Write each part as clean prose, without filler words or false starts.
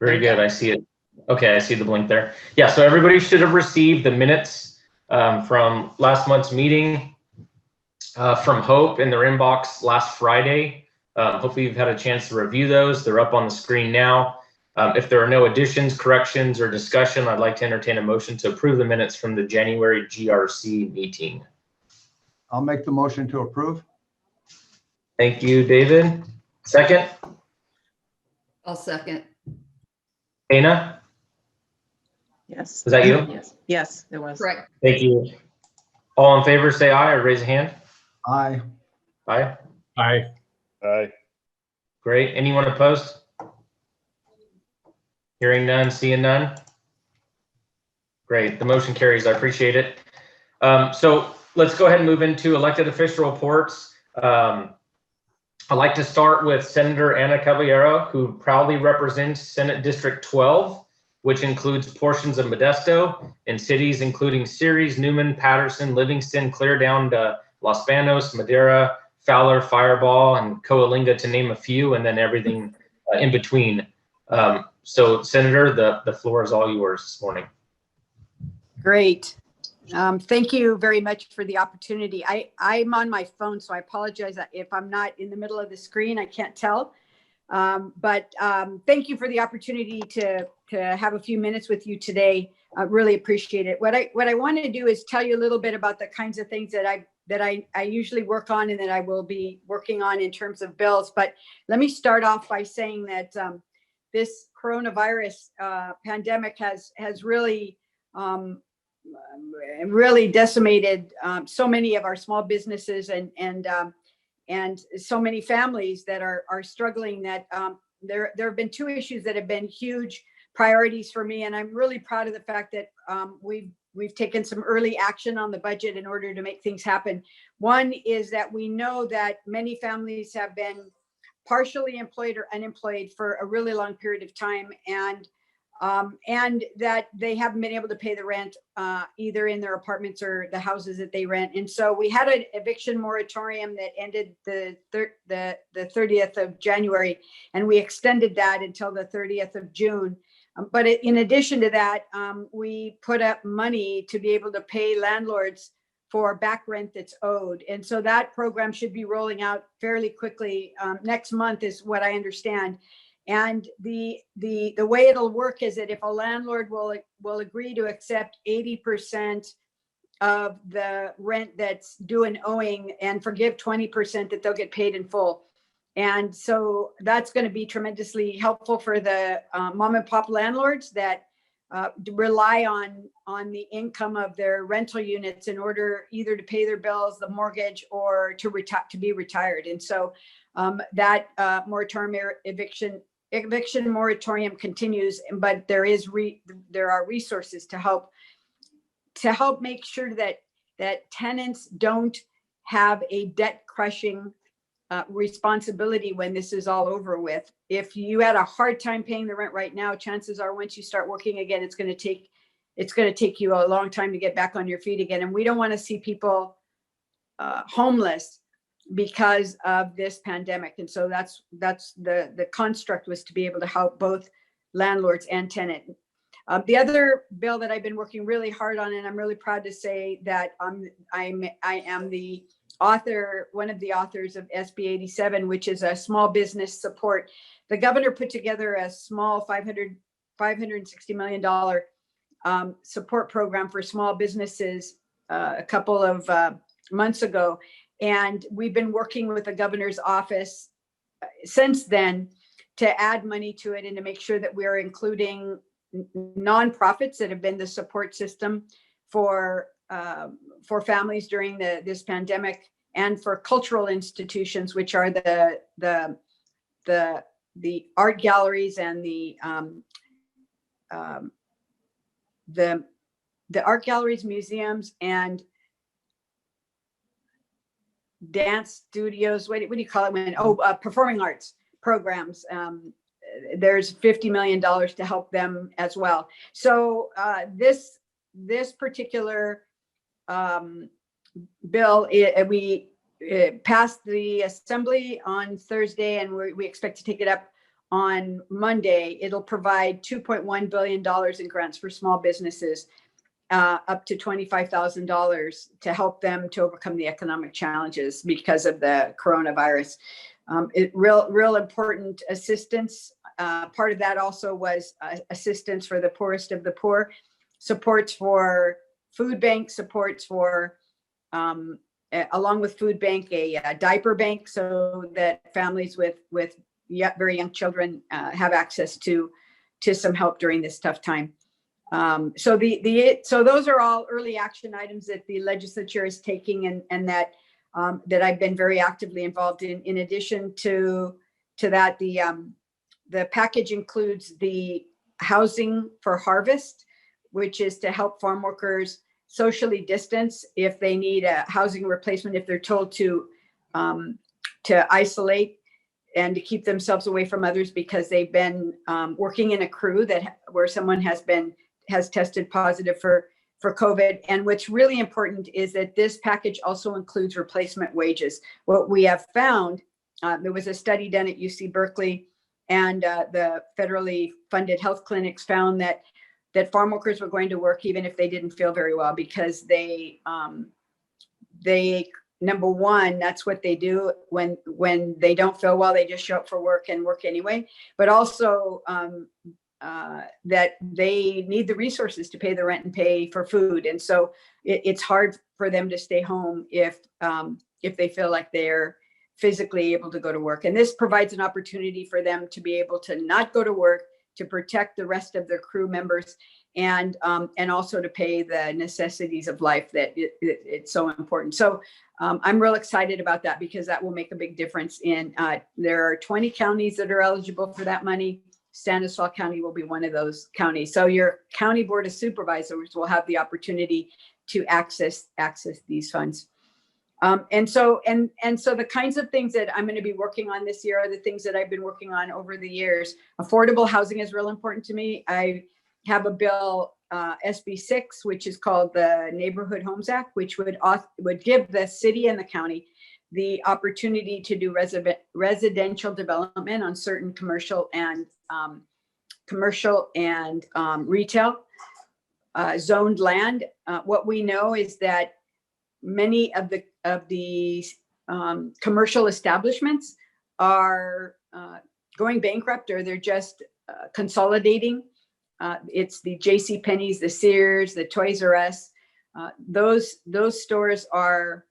Very good. I see it. Okay, I see the blink there. Yeah, so everybody should have received the minutes from last month's meeting from Hope in their inbox last Friday. Hopefully you've had a chance to review those. They're up on the screen now. If there are no additions, corrections, or discussion, I'd like to entertain a motion to approve the minutes from the January GRC meeting. I'll make the motion to approve. Thank you, David. Second? I'll second. Dana? Yes. Was that you? Yes. Yes, it was. Correct. Thank you. All in favor, say aye or raise a hand. Aye. Aye. Aye. Aye. Great. Anyone opposed? Hearing none, seeing none. Great. The motion carries. I appreciate it. So let's go ahead and move into elected official reports. I'd like to start with Senator Ana Caballero, who proudly represents Senate District 12, which includes portions of Modesto and cities including Ceres, Newman, Patterson, Livingston, clear down to Los Banos, Madera, Fowler, Fireball, and Coalinga, to name a few, and then everything in between. So Senator, the floor is all yours this morning. Great. Thank you very much for the opportunity. I'm on my phone, so I apologize if I'm not in the middle of the screen. I can't tell. But thank you for the opportunity to have a few minutes with you today. I really appreciate it. What I want to do is tell you a little bit about the kinds of things that I usually work on and that I will be working on in terms of bills. But let me start off by saying that this coronavirus pandemic has really really decimated so many of our small businesses and so many families that are struggling. That there have been two issues that have been huge priorities for me, and I'm really proud of the fact that we've taken some early action on the budget in order to make things happen. One is that we know that many families have been partially employed or unemployed for a really long period of time, and that they haven't been able to pay the rent either in their apartments or the houses that they rent. And so we had an eviction moratorium that ended the 30th of January, and we extended that until the 30th of June. But in addition to that, we put up money to be able to pay landlords for back rent that's owed. And so that program should be rolling out fairly quickly. Next month is what I understand. And the way it'll work is that if a landlord will agree to accept 80% of the rent that's due and owing and forgive 20%, that they'll get paid in full. And so that's going to be tremendously helpful for the mom and pop landlords that rely on the income of their rental units in order either to pay their bills, the mortgage, or to be retired. And so that eviction moratorium continues, but there are resources to help make sure that tenants don't have a debt crushing responsibility when this is all over with. If you had a hard time paying the rent right now, chances are once you start working again, it's going to take you a long time to get back on your feet again. And we don't want to see people homeless because of this pandemic. And so that's the construct, was to be able to help both landlords and tenant. The other bill that I've been working really hard on, and I'm really proud to say that I am the author, one of the authors of SB 87, which is a small business support. The governor put together a small $560 million support program for small businesses a couple of months ago. And we've been working with the governor's office since then to add money to it and to make sure that we're including nonprofits that have been the support system for families during this pandemic, and for cultural institutions, which are the art galleries and the art galleries, museums, and dance studios. What do you call it performing arts programs. There's $50 million to help them as well. So this particular bill, we passed the assembly on Thursday, and we expect to take it up on Monday, it'll provide $2.1 billion in grants for small businesses, up to $25,000 to help them to overcome the economic challenges because of the coronavirus. Real important assistance. Part of that also was assistance for the poorest of the poor, supports for food bank, supports for, along with food bank, a diaper bank, so that families with very young children have access to some help during this tough time. So those are all early action items that the legislature is taking, and that I've been very actively involved in. In addition to that, the package includes the housing for harvest, which is to help farm workers socially distance if they need a housing replacement, if they're told to isolate and to keep themselves away from others because they've been working in a crew where someone has tested positive for COVID. And what's really important is that this package also includes replacement wages. What we have found, there was a study done at UC Berkeley, and the federally funded health clinics found that farm workers were going to work even if they didn't feel very well, because they number one, that's what they do when they don't feel well. They just show up for work and work anyway. But also that they need the resources to pay the rent and pay for food, and so it's hard for them to stay home if they feel like they're physically able to go to work. And this provides an opportunity for them to be able to not go to work, to protect the rest of their crew members, and also to pay the necessities of life that it's so important. So I'm real excited about that, because that will make a big difference. There are 20 counties that are eligible for that money. Stanislaus County will be one of those counties. So your county board of supervisors will have the opportunity to access these funds. And so the kinds of things that I'm going to be working on this year are the things that I've been working on over the years. Affordable housing is real important to me. I have a bill, SB 6, which is called the Neighborhood Homes Act, which would give the city and the county the opportunity to do residential development on certain commercial and retail zoned land. What we know is that many of the commercial establishments are going bankrupt, or they're just consolidating. It's the J.C. Penney's, the Sears, the Toys R Us. Those stores are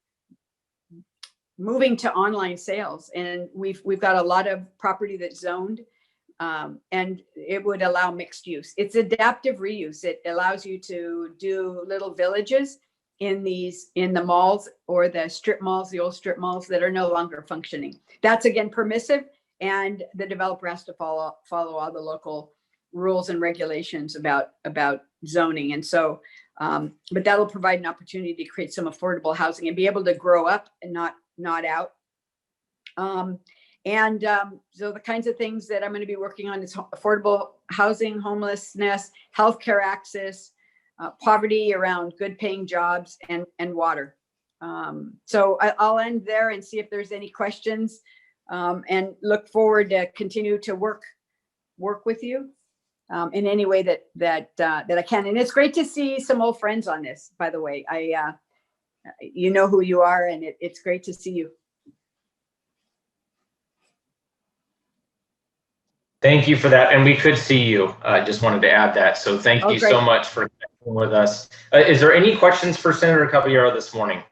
moving to online sales, and we've got a lot of property that's zoned, and it would allow mixed use. It's adaptive reuse. It allows you to do little villages in the malls, or the strip malls, the old strip malls that are no longer functioning. That's again permissive, and the developer has to follow all the local rules and regulations about zoning. And so, but that'll provide an opportunity to create some affordable housing and be able to grow up and not out. So the kinds of things that I'm going to be working on is affordable housing, homelessness, healthcare access, poverty around good paying jobs, and water. So I'll end there and see if there's any questions, and look forward to continue to work with you in any way that I can. And it's great to see some old friends on this, by the way. You know who you are, and it's great to see you. Thank you for that. And we could see you. I just wanted to add that. So thank you so much for connecting with us. Is there any questions for Senator Caballero this morning?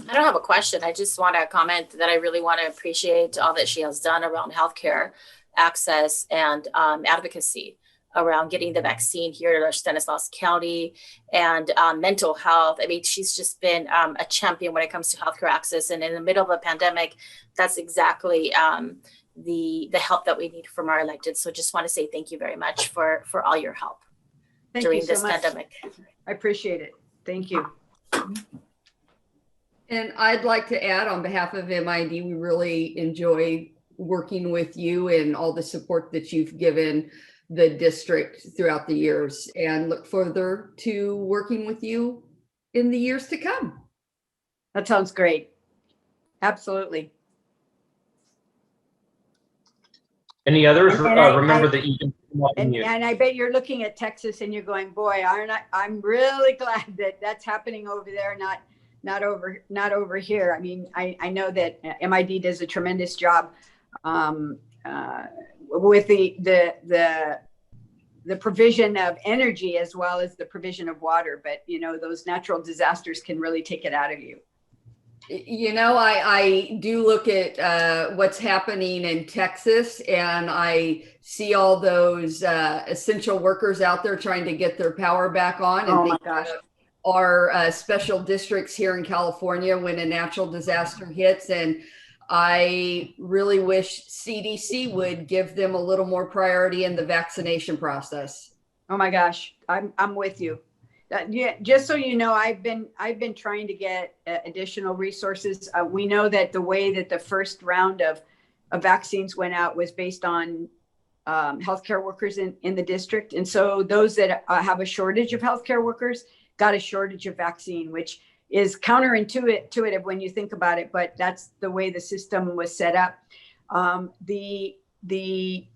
I don't have a question. I just want to comment that I really want to appreciate all that she has done around healthcare access and advocacy around getting the vaccine here to Stanislaus County, and mental health. I mean, she's just been a champion when it comes to healthcare access. And in the middle of a pandemic, that's exactly the help that we need from our elected. So just want to say thank you very much for all your help during this pandemic. I appreciate it. Thank you. And I'd like to add, on behalf of MID, we really enjoy working with you and all the support that you've given the district throughout the years, and look further to working with you in the years to come. That sounds great. Absolutely. Any others? And I- Remember that you can come off And, mute. and I bet you're looking at Texas and you're going, boy, I'm really glad that that's happening over there, not over here. I mean, I know that MID does a tremendous job with the provision of energy as well as the provision of water. But those natural disasters can really take it out of you. I do look at what's happening in Texas, and I see all those essential workers out there trying to get their power back on. And Oh my gosh. Our special districts here in California when a natural disaster hits. And I really wish CDC would give them a little more priority in the vaccination process. Oh my gosh, I'm with you. Yeah, just so you know, I've been trying to get additional resources. We know that the way that the first round of vaccines went out was based on healthcare workers in the district, and so those that have a shortage of healthcare workers got a shortage of vaccine, which is counterintuitive when you think about it, but that's the way the system was set up. The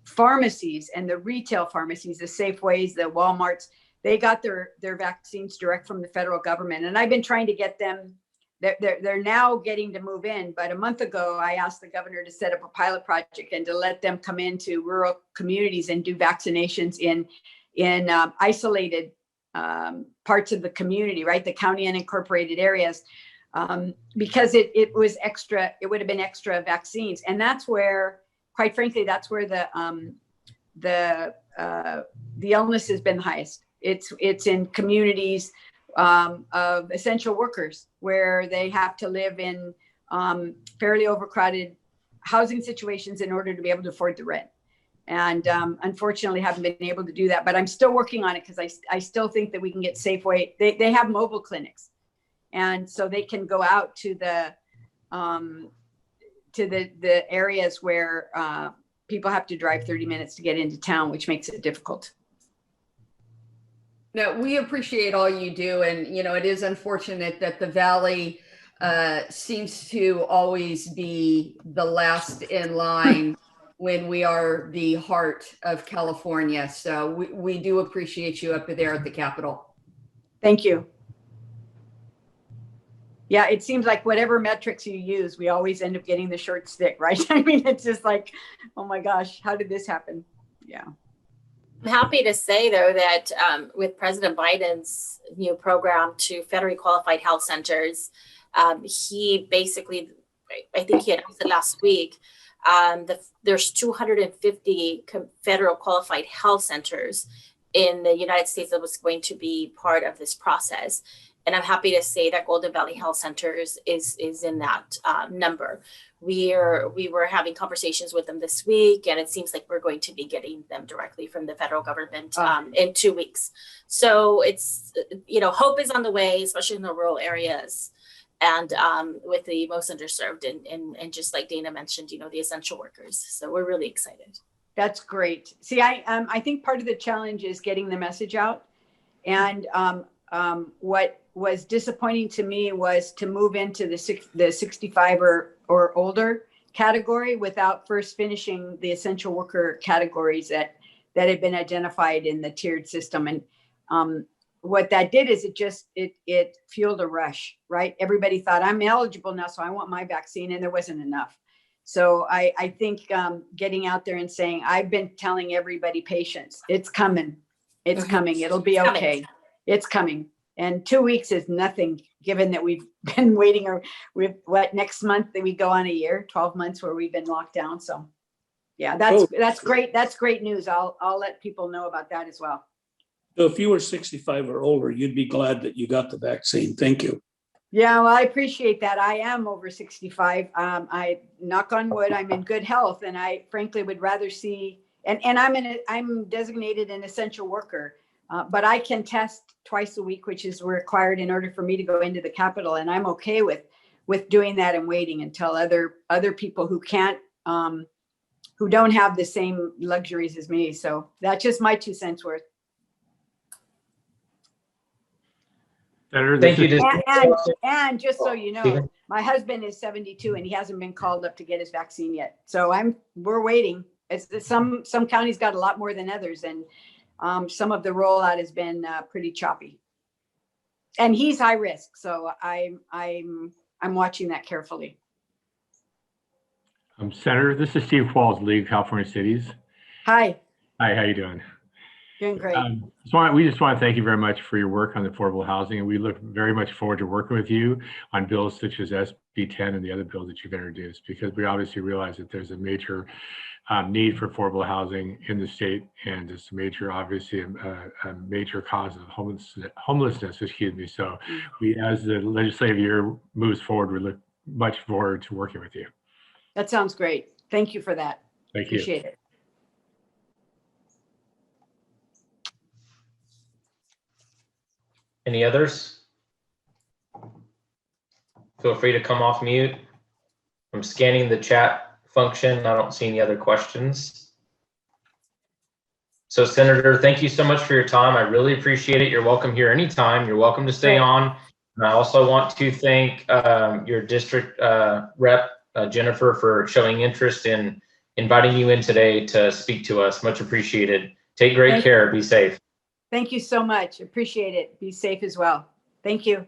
pharmacies and the retail pharmacies, the Safeways, the Walmarts, they got their vaccines direct from the federal government. And I've been trying to get them, they're now getting to move in. But a month ago, I asked the governor to set up a pilot project and to let them come into rural communities and do vaccinations in isolated parts of the community, right? The county unincorporated areas, because it was extra, it would have been extra vaccines. And that's where, quite frankly, that's where the illness has been the highest. It's in communities of essential workers where they have to live in fairly overcrowded housing situations in order to be able to afford the rent. And unfortunately haven't been able to do that, but I'm still working on it because I still think that we can get Safeway. They have mobile clinics, and so they can go out to the areas where people have to drive 30 minutes to get into town, which makes it difficult. No, we appreciate all you do. And, it is unfortunate that the Valley seems to always be the last in line when we are the heart of California. So we do appreciate you up there at the Capitol. Thank you. Yeah, it seems like whatever metrics you use, we always end up getting the short stick, right? I mean, it's just like, oh my gosh, how did this happen? Yeah. I'm happy to say, though, that with President Biden's new program to federally qualified health centers, he basically, I think he announced it last week, there's 250 federal qualified health centers in the United States that was going to be part of this process. And I'm happy to say that Golden Valley Health Centers is in that number. We were having conversations with them this week, and it seems like we're going to be getting them directly from the federal government in 2 weeks. So it's, hope is on the way, especially in the rural areas and with the most underserved and just like Dana mentioned, the essential workers. So we're really excited. That's great. See, I think part of the challenge is getting the message out. And what was disappointing to me was to move into the 65 or older category without first finishing the essential worker categories that had been identified in the tiered system. And what that did is it fueled a rush, right? Everybody thought, I'm eligible now, so I want my vaccine, and there wasn't enough. So I think getting out there and saying, I've been telling everybody, patience, it's coming. It's coming. It'll be okay. It's coming. And 2 weeks is nothing, given that we've been waiting, or next month that we go on a year, 12 months where we've been locked down. So yeah, that's great. That's great news. I'll let people know about that as well. So if you were 65 or older, you'd be glad that you got the vaccine. Thank you. Yeah, well, I appreciate that. I am over 65. I knock on wood, I'm in good health, and I frankly would rather see, and I'm designated an essential worker. But I can test twice a week, which is required in order for me to go into the Capitol. And I'm okay with doing that and waiting until other people who can't, who don't have the same luxuries as me. So that's just my 2 cents worth. Thank you. And just so you know, my husband is 72 and he hasn't been called up to get his vaccine yet. So we're waiting. some counties got a lot more than others, and some of the rollout has been pretty choppy. And he's high risk, so I'm watching that carefully. Senator, this is Steve Qualls, League of California Cities. Hi, Hi, how you doing? doing great. We just want to thank you very much for your work on affordable housing, and we look very much forward to working with you on bills such as SB 10 and the other bills that you've introduced, because we obviously realize that there's a major need for affordable housing in the state, and it's major, obviously, a major cause of homelessness. Excuse me. So, we, as the legislative year moves forward, we look much forward to working with you. That sounds great. Thank you for that. Thank you. Appreciate it. Any others? Feel free to come off mute. I'm scanning the chat function. I don't see any other questions. So, Senator, thank you so much for your time. I really appreciate it. You're welcome here anytime. You're welcome to stay on. And I also want to thank your district rep, Jennifer, for showing interest in inviting you in today to speak to us. Much appreciated. Take great care. Be safe. Thank you so much. Appreciate it. Be safe as well. Thank you.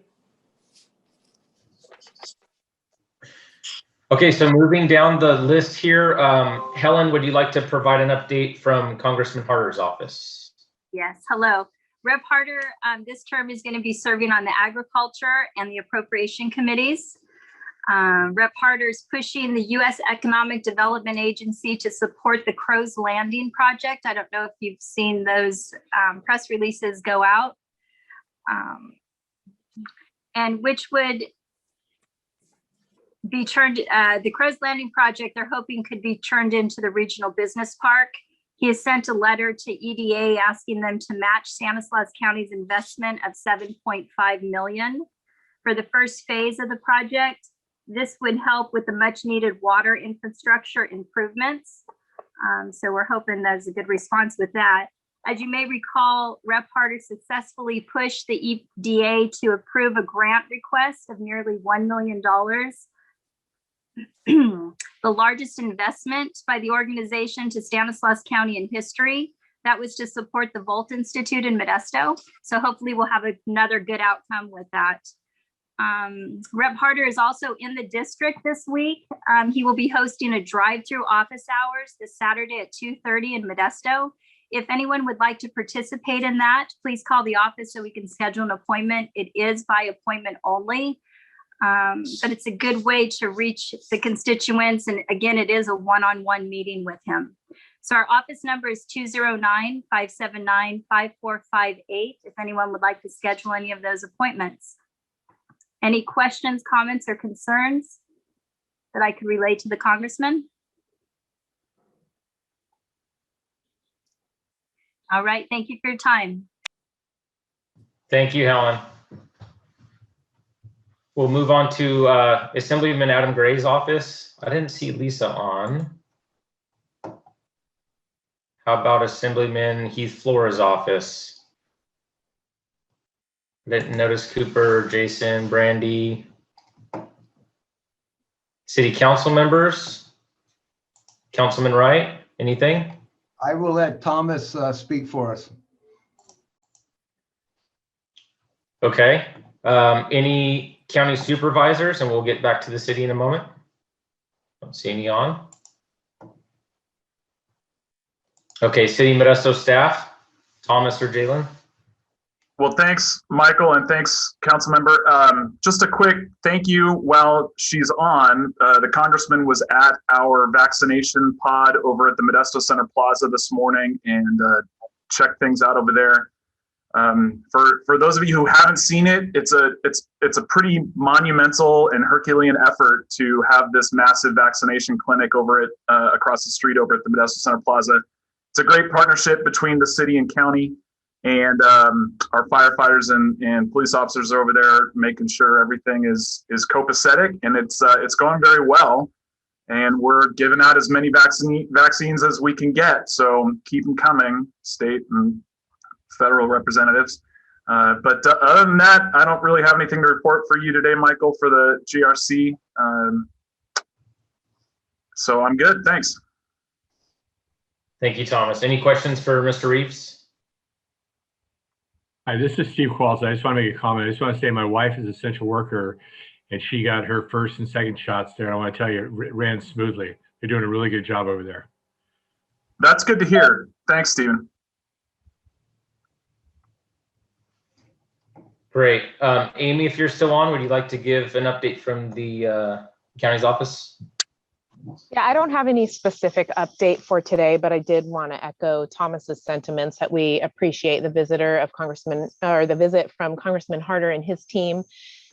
Okay, so moving down the list here, Helen, would you like to provide an update from Congressman Harder's office? Yes, hello. Rep. Harder, this term is going to be serving on the Agriculture and the Appropriation Committees. Rep. Harder is pushing the U.S. Economic Development Agency to support the Crow's Landing project. I don't know if you've seen those press releases go out, and which would be turned, the Crow's Landing project, they're hoping could be turned into the regional business park. He has sent a letter to EDA asking them to match Stanislaus County's investment of $7.5 million for the first phase of the project. This would help with the much needed water infrastructure improvements. So we're hoping there's a good response with that. As you may recall, Rep. Harder successfully pushed the EDA to approve a grant request of nearly $1 million. The largest investment by the organization to Stanislaus County in history. That was to support the Volt Institute in Modesto. So hopefully we'll have another good outcome with that. Rep. Harder is also in the district this week. He will be hosting a drive-through office hours this Saturday at 2:30 in Modesto. If anyone would like to participate in that, please call the office so we can schedule an appointment. It is by appointment only, but it's a good way to reach the constituents. And again, it is a one-on-one meeting with him. So our office number is 209-579-5458 if anyone would like to schedule any of those appointments. Any questions, comments, or concerns that I could relay to the congressman? All right, thank you for your time. Thank you, Helen. We'll move on to Assemblyman Adam Gray's office. I didn't see Lisa on. How about Assemblyman Heath Flora's office? Didn't notice Cooper, Jason, Brandy. City council members? Councilman Wright, anything? I will let Thomas speak for us. Okay. Any county supervisors, and we'll get back to the city in a moment. Don't see any on. Okay, City Modesto staff, Thomas or Jalen? Well, thanks, Michael, and thanks, council member. Just a quick thank you while she's on. The congressman was at our vaccination pod over at the Modesto Center Plaza this morning and checked things out over there. For those of you who haven't seen it, it's a pretty monumental and Herculean effort to have this massive vaccination clinic over at across the street over at the Modesto Center Plaza. It's a great partnership between the city and county. And our firefighters and police officers are over there making sure everything is copacetic, and it's going very well. And we're giving out as many vaccines as we can get. So keep them coming, state and federal representatives. But other than that, I don't really have anything to report for you today, Michael, for the GRC. So I'm good. Thanks. Thank you, Thomas. Any questions for Mr. Reeves? Hi, this is Steve Qualls. I just want to make a comment. I just want to say my wife is an essential worker and she got her first and second shots there. I want to tell you, it ran smoothly. They're doing a really good job over there. That's good to hear. Thanks, Stephen. Great. Amy, if you're still on, would you like to give an update from the county's office? Yeah, I don't have any specific update for today, but I did want to echo Thomas's sentiments that we appreciate the the visit from Congressman Harder and his team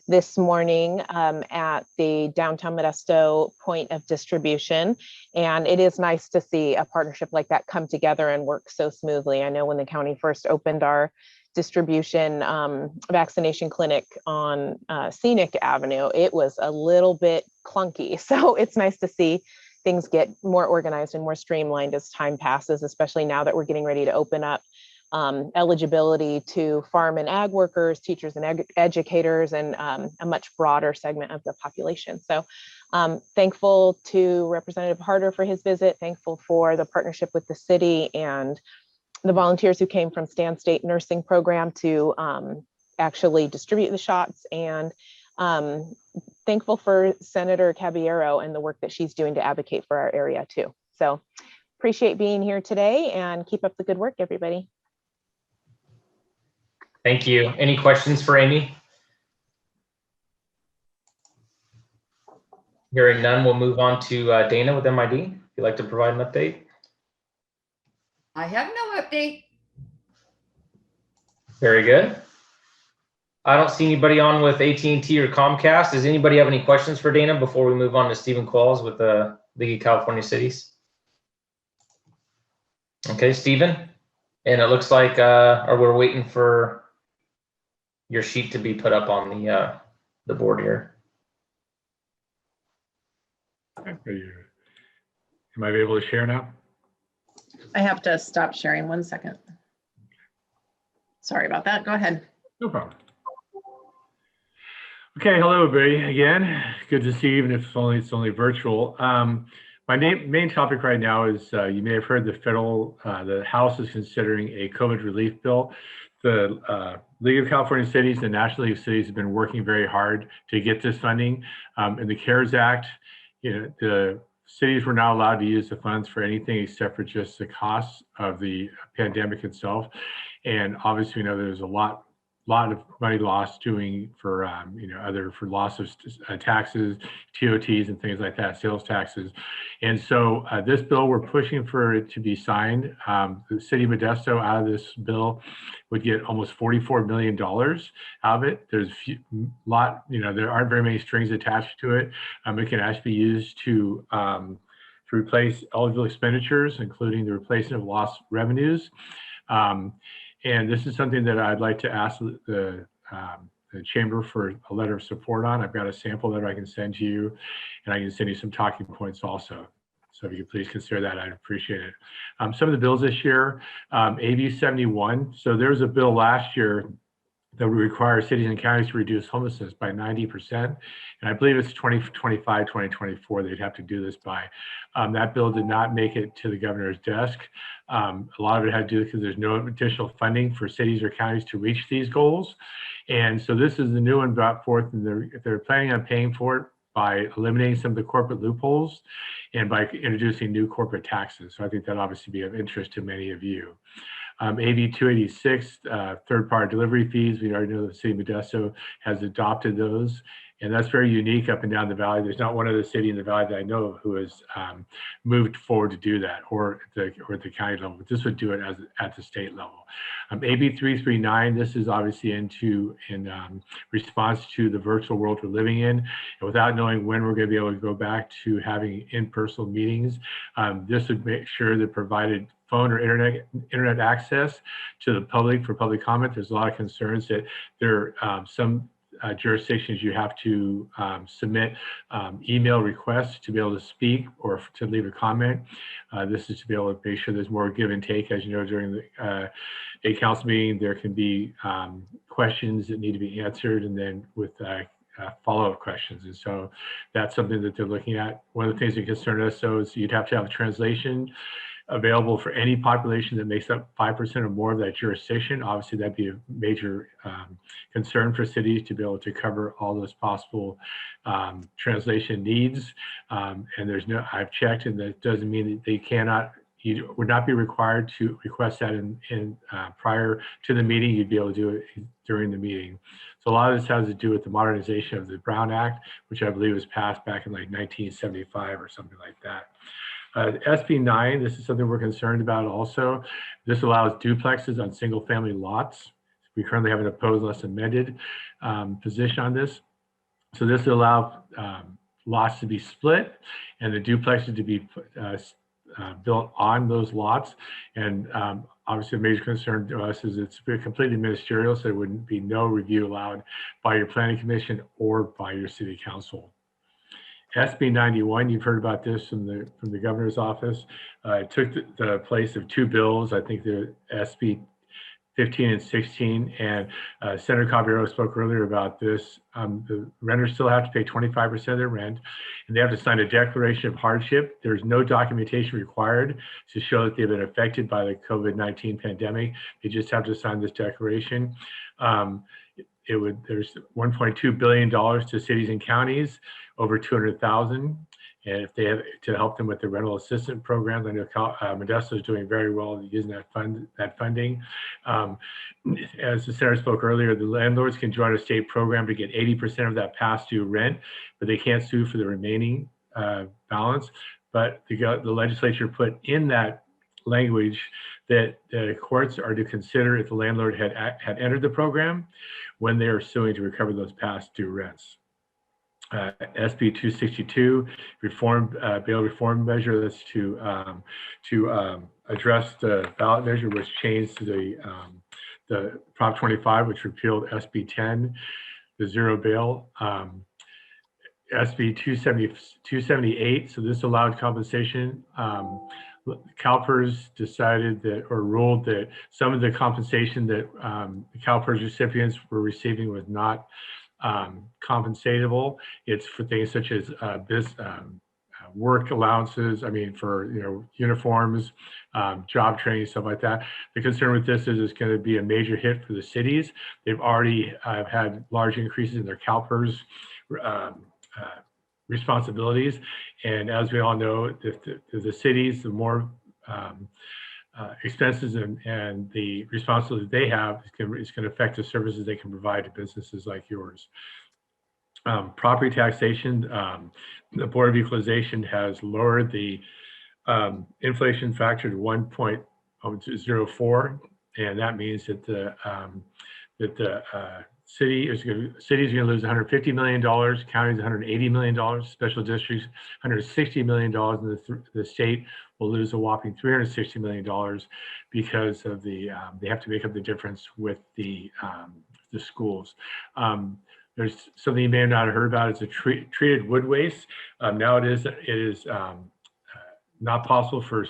this morning at the downtown Modesto point of distribution. And it is nice to see a partnership like that come together and work so smoothly. I know when the county first opened our distribution vaccination clinic on Scenic Avenue, it was a little bit clunky. So it's nice to see things get more organized and more streamlined as time passes, especially now that we're getting ready to open up eligibility to farm and ag workers, teachers and educators, and a much broader segment of the population. So thankful to Representative Harder for his visit, thankful for the partnership with the city and the volunteers who came from Stan State Nursing Program to actually distribute the shots, and thankful for Senator Caballero and the work that she's doing to advocate for our area too. So appreciate being here today and keep up the good work, everybody. Thank you. Any questions for Amy? Hearing none, we'll move on to Dana with MID. If you'd like to provide an update. I have no update. Very good. I don't see anybody on with AT&T or Comcast. Does anybody have any questions for Dana before we move on to Stephen Qualls with the League of California Cities? Okay, Stephen. And it looks like or we're waiting for your sheet to be put up on the board here. Am I able to share now? I have to stop sharing 1 second. Sorry about that. Go ahead. No problem. Okay, hello everybody again. Good to see you, even if it's only virtual. My main topic right now is you may have heard the House is considering a COVID relief bill. The League of California Cities and the National League of Cities have been working very hard to get this funding. In the CARES Act, the cities were not allowed to use the funds for anything except for just the costs of the pandemic itself. And obviously, we know there's a lot of money lost for loss of taxes, TOTs and things like that, sales taxes. And so this bill, we're pushing for it to be signed. The city of Modesto out of this bill would get almost $44 million out of it. There's there aren't very many strings attached to it. It can actually be used to replace eligible expenditures, including the replacement of lost revenues. And this is something that I'd like to ask the chamber for a letter of support on. I've got a sample letter I can send to you, and I can send you some talking points also. So if you could please consider that, I'd appreciate it. Some of the bills this year, AB 71. So there was a bill last year that would require cities and counties to reduce homelessness by 90%. And I believe it's 2025, 2024, they'd have to do this by. That bill did not make it to the governor's desk. A lot of it had to do because there's no additional funding for cities or counties to reach these goals. And so this is the new one brought forth, and they're planning on paying for it by eliminating some of the corporate loopholes and by introducing new corporate taxes. So I think that obviously be of interest to many of you. AB 286, third-party delivery fees. We already know the city of Modesto has adopted those, and that's very unique up and down the valley. There's not one other city in the valley that I know of who has moved forward to do that, or at the county level. But this would do it at the state level. AB 339. This is obviously in response to the virtual world we're living in, and without knowing when we're going to be able to go back to having in-person meetings, this would make sure that provided phone or internet access to the public for public comment. There's a lot of concerns that there are some jurisdictions you have to submit email requests to be able to speak or to leave a comment. This is to be able to make sure there's more give and take. As you know, during a council meeting, there can be questions that need to be answered, and then with follow-up questions. And so that's something that they're looking at. One of the things that concern us, though, is you'd have to have a translation available for any population that makes up 5% or more of that jurisdiction. Obviously, that'd be a major concern for cities to be able to cover all those possible translation needs. And there's no, I've checked, and that doesn't mean that they cannot. You would not be required to request that in prior to the meeting. You'd be able to do it during the meeting. So a lot of this has to do with the modernization of the Brown Act, which I believe was passed back in like 1975 or something like that. SB 9, this is something we're concerned about also. This allows duplexes on single family lots. We currently have an opposed unless amended position on this. So this will allow lots to be split and the duplexes to be built on those lots. And obviously a major concern to us is it's completely ministerial, so there wouldn't be no review allowed by your planning commission or by your city council. SB 91, you've heard about this from the governor's office. It took the place of two bills, I think the SB 15 and 16, and Senator Caballero spoke earlier about this. The renters still have to pay 25% of their rent, and they have to sign a declaration of hardship. There's no documentation required to show that they've been affected by the COVID-19 pandemic. They just have to sign this declaration. There's $1.2 billion to cities and counties, over 200,000. And if they have to help them with the rental assistance programs, I know Modesto is doing very well using that funding. As the senator spoke earlier, the landlords can join a state program to get 80% of that past due rent, but they can't sue for the remaining balance. But the legislature put in that language that the courts are to consider if the landlord had entered the program when they are suing to recover those past due rents. SB 262 bail reform measure, that's to address the ballot measure which changed the Prop 25, which repealed SB 10, the zero bail. SB 278, so this allowed compensation. CalPERS decided that, or ruled that some of the compensation that the CalPERS recipients were receiving was not compensatable. It's for things such as work allowances. I mean, for uniforms, job training, stuff like that. The concern with this is it's going to be a major hit for the cities. They've already had large increases in their CalPERS responsibilities, and as we all know, the cities, the more expenses and the responsibility they have is going to affect the services they can provide to businesses like yours. Property taxation, the Board of Equalization has lowered the inflation factor to 1.04, and that means that the city is going to lose $150 million, counties $180 million, special districts $160 million, and the state will lose a whopping $360 million because of they have to make up the difference with the schools. There's something you may have not heard about. It's a treated wood waste. Now it is not possible for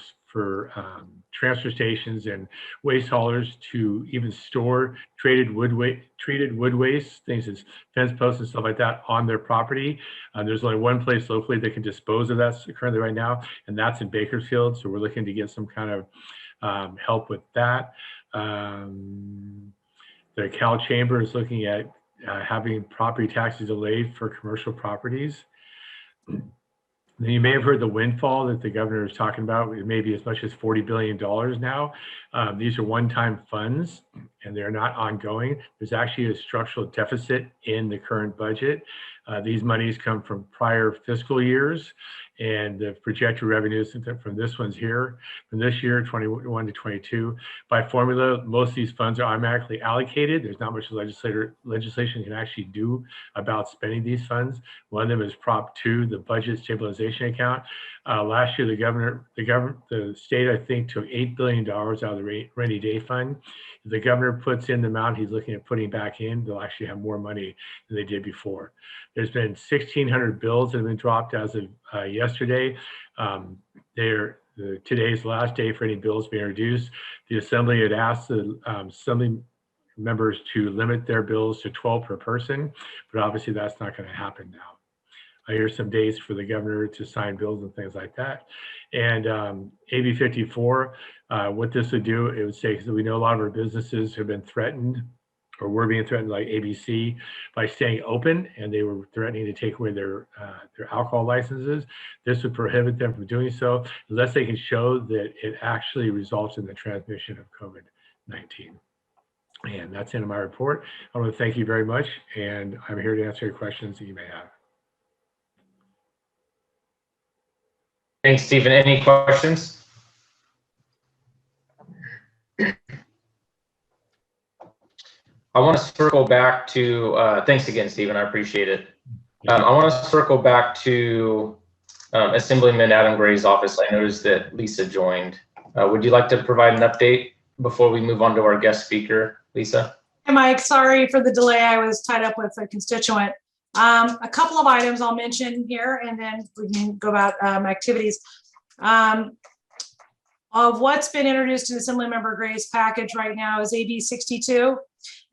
transfer stations and waste haulers to even store treated wood waste, things as fence posts and stuff like that, on their property. There's only one place locally that can dispose of that currently right now, and that's in Bakersfield. So we're looking to get some kind of help with that. The Cal Chamber is looking at having property taxes delayed for commercial properties. Then you may have heard the windfall that the governor is talking about. It may be as much as $40 billion now. These are one-time funds and they're not ongoing. There's actually a structural deficit in the current budget. These monies come from prior fiscal years, and the projected revenues from this one's here, from this year, 21 to 22. By formula, most of these funds are automatically allocated. There's not much legislation can actually do about spending these funds. One of them is Prop 2, the Budget Stabilization Account. Last year, the state, I think, took $8 billion out of the rainy day fund. If the governor puts in the amount he's looking at putting back in, they'll actually have more money than they did before. There's been 1,600 bills that have been dropped as of yesterday. Today's the last day for any bills being introduced. The Assembly had asked the Assembly members to limit their bills to 12 per person, but obviously that's not going to happen now. hear some dates for the governor to sign bills and things like that. And AB 54, what this would do, it would say, because we know a lot of our businesses have been threatened or were being threatened, like ABC, by staying open, and they were threatening to take away their alcohol licenses. This would prohibit them from doing so unless they can show that it actually results in the transmission of COVID-19. And that's the end of my report. I want to thank you very much, and I'm here to answer your questions that you may have. Thanks, Stephen. Any questions? I want to circle back to, thanks again, Stephen, I appreciate it. I want to circle back to Assemblyman Adam Gray's office. I noticed that Lisa joined. Would you like to provide an update before we move on to our guest speaker, Lisa? Hi, Mike. Sorry for the delay. I was tied up with a constituent. A couple of items I'll mention here, and then we can go about activities. Of what's been introduced in Assemblymember Gray's package right now is AB 62.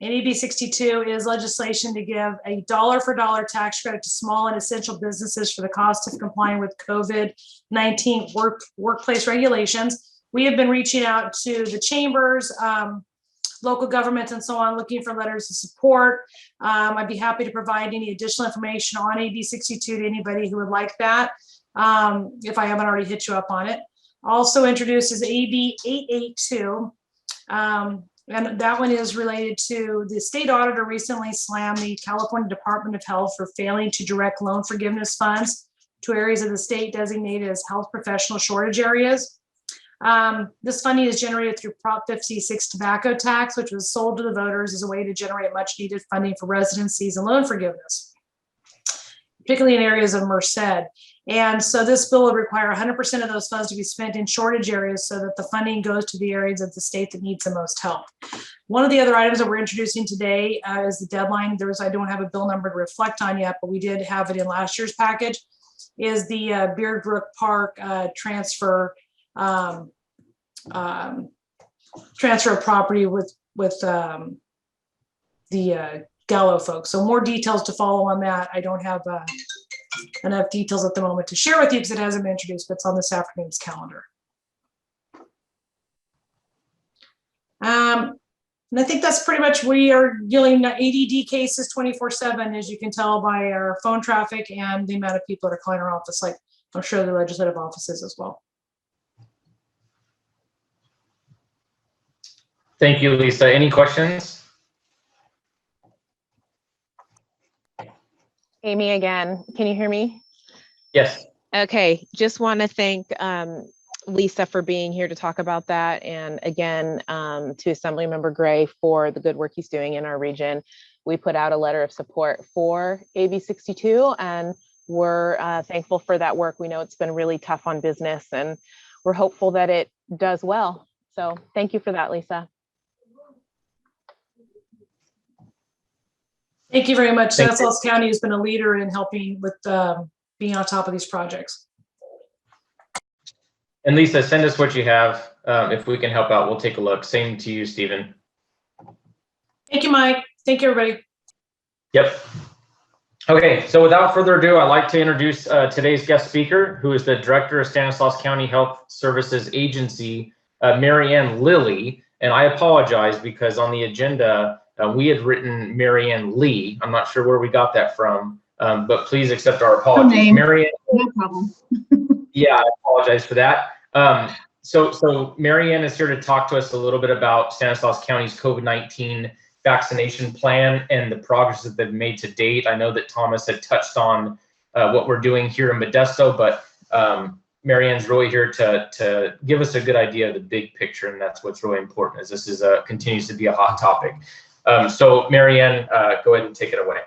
And AB 62 is legislation to give a dollar-for-dollar tax credit to small and essential businesses for the cost of complying with COVID-19 workplace regulations. We have been reaching out to the chambers, local governments, and so on, looking for letters of support. I'd be happy to provide any additional information on AB 62 to anybody who would like that, if I haven't already hit you up on it. Also introduced is AB 882. And that one is related to the state auditor recently slammed the California Department of Health for failing to direct loan forgiveness funds to areas of the state designated as health professional shortage areas. This funding is generated through Prop 56 tobacco tax, which was sold to the voters as a way to generate much needed funding for residencies and loan forgiveness, particularly in areas of Merced. And so this bill would require 100% of those funds to be spent in shortage areas so that the funding goes to the areas of the state that needs the most help. One of the other items that we're introducing today is the deadline. I don't have a bill number to reflect on yet, but we did have it in last year's package, is the Beard Brook Park transfer of property with the Gallo folks. So more details to follow on that. I don't have enough details at the moment to share with you because it hasn't been introduced, but it's on this afternoon's calendar. And I think that's pretty much, we are dealing ADD cases 24/7, as you can tell by our phone traffic and the amount of people that are calling our office, like I'm sure the legislative offices as well. Thank you, Lisa. Any questions? Amy again, can you hear me? Yes. Okay, just want to thank Lisa for being here to talk about that. And again, to Assemblymember Gray for the good work he's doing in our region. We put out a letter of support for AB 62 and we're thankful for that work. We know it's been really tough on business and we're hopeful that it does well. So thank you for that, Lisa. Thank you very much. Stanislaus County has been a leader in helping with being on top of these projects. And Lisa, send us what you have. If we can help out, we'll take a look. Same to you, Stephen. Thank you, Mike. Thank you, everybody. Yep. Okay, so without further ado, I'd like to introduce today's guest speaker, who is the Director of Stanislaus County Health Services Agency, Marianne Lilly. And I apologize because on the agenda, we had written Marianne Lee. I'm not sure where we got that from, but please accept our apologies. Marianne, no problem. Yeah, I apologize for that. So Marianne is here to talk to us a little bit about Stanislaus County's COVID-19 vaccination plan and the progress that they've made to date. I know that Thomas had touched on what we're doing here in Modesto, but Marianne's really here to give us a good idea of the big picture, and that's what's really important, as this is continues to be a hot topic. So Marianne, go ahead and take it away.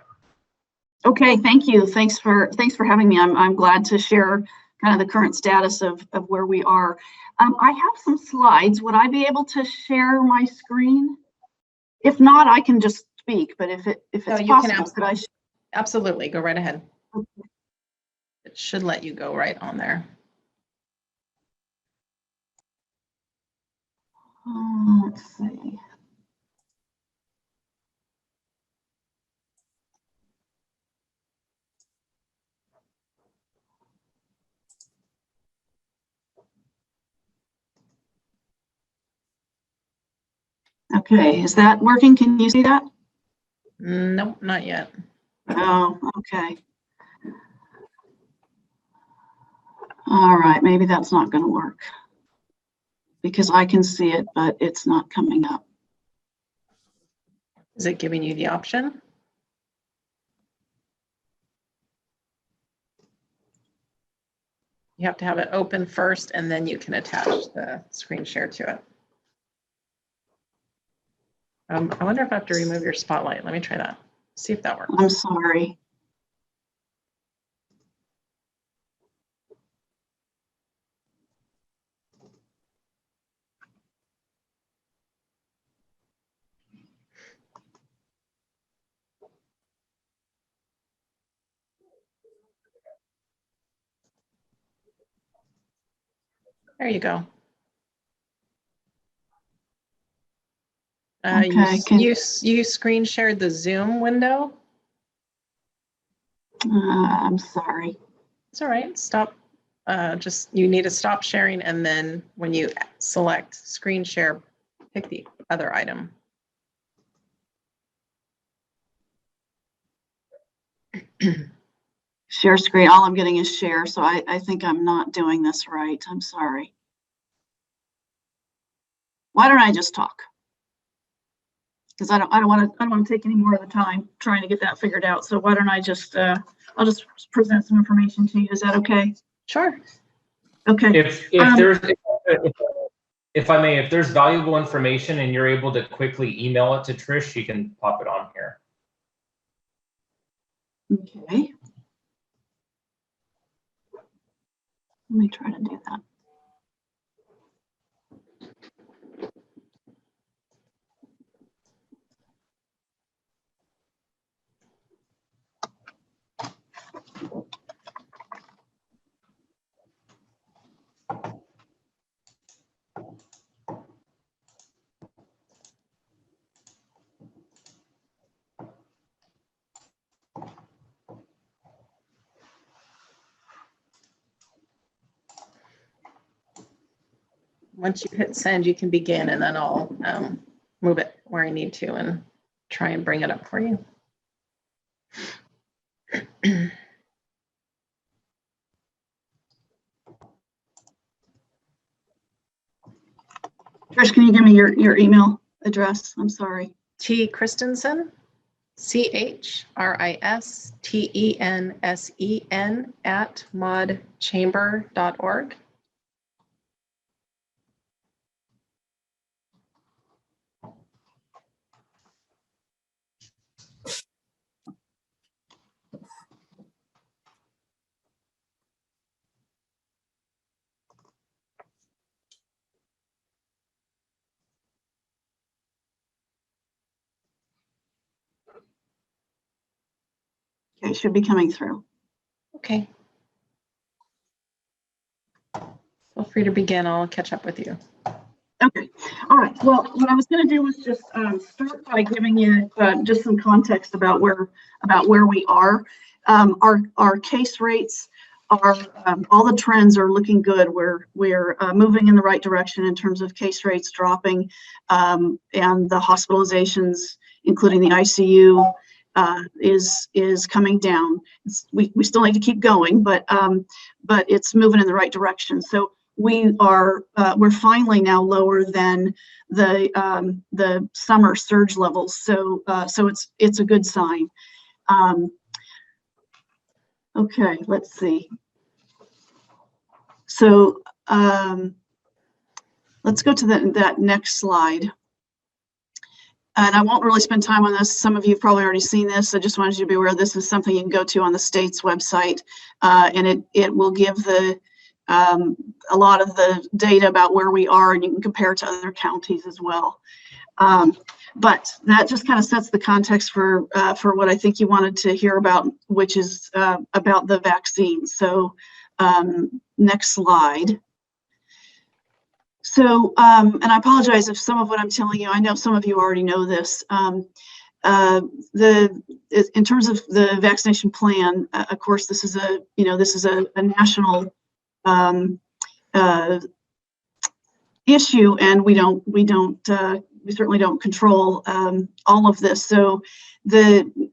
Okay, thank you. Thanks for having me. I'm glad to share kind of the current status of where we are. I have some slides. Would I be able to share my screen? If not, I can just speak. But if it's possible, could I? Absolutely, go right ahead. Okay. It should let you go right on there. Let's see. Okay, is that working? Can you see that? Nope, not yet. Oh, okay. All right, maybe that's not going to work because I can see it, but it's not coming up. Is it giving you the option? You have to have it open first, and then you can attach the screen share to it. I wonder if I have to remove your spotlight. Let me try that. See if that works. I'm sorry. There you go. Okay, you screen shared the Zoom window. I'm sorry. It's all right. Stop. Just you need to stop sharing, and then when you select screen share, pick the other item. Share screen. All I'm getting is share, so I think I'm not doing this right. I'm sorry. Why don't I just talk? Because I don't want to take any more of the time trying to get that figured out. So why don't I just I'll just present some information to you. Is that okay? Sure. Okay. If I may, if there's valuable information and you're able to quickly email it to Trish, she can pop it on here. Okay. Let me try to do that. Once you hit send, you can begin, and then I'll move it where I need to and try and bring it up for you. Trish, can you give me your email address? I'm sorry. T. Christensen, CHRISTENSEN @modchamber.org. Okay, it should be coming through. Okay. Feel free to begin. I'll catch up with you. Okay. All right. Well, what I was going to do was just start by giving you just some context about where we are. Our case rates are all the trends are looking good. We're moving in the right direction in terms of case rates dropping, and the hospitalizations, including the ICU, is coming down. We still need to keep going, but it's moving in the right direction. So we're finally now lower than the summer surge levels. So it's a good sign. Okay, let's see. So let's go to that next slide. And I won't really spend time on this. Some of you have probably already seen this. I just wanted you to be aware this is something you can go to on the state's website, and it will give a lot of the data about where we are, and you can compare it to other counties as well. But that just kind of sets the context for what I think you wanted to hear about, which is about the vaccine. So next slide. So, and I apologize if some of what I'm telling you, I know some of you already know this. In terms of the vaccination plan, of course, this is a national issue, and we don't certainly don't control all of this. So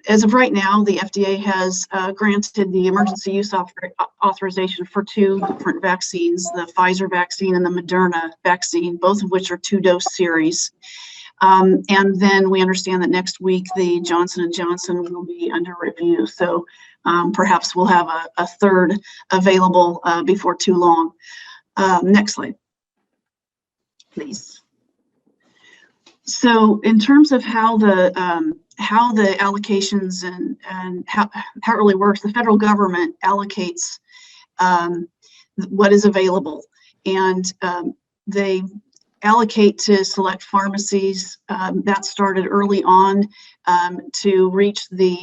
as of right now, the FDA has granted the emergency use authorization for 2 different vaccines, the Pfizer vaccine and the Moderna vaccine, both of which are 2-dose series. And then we understand that next week the Johnson & Johnson will be under review. So perhaps we'll have a third available before too long. Next slide, please. So in terms of how the allocations and how it really works, the federal government allocates what is available, and they allocate to select pharmacies. That started early on to reach the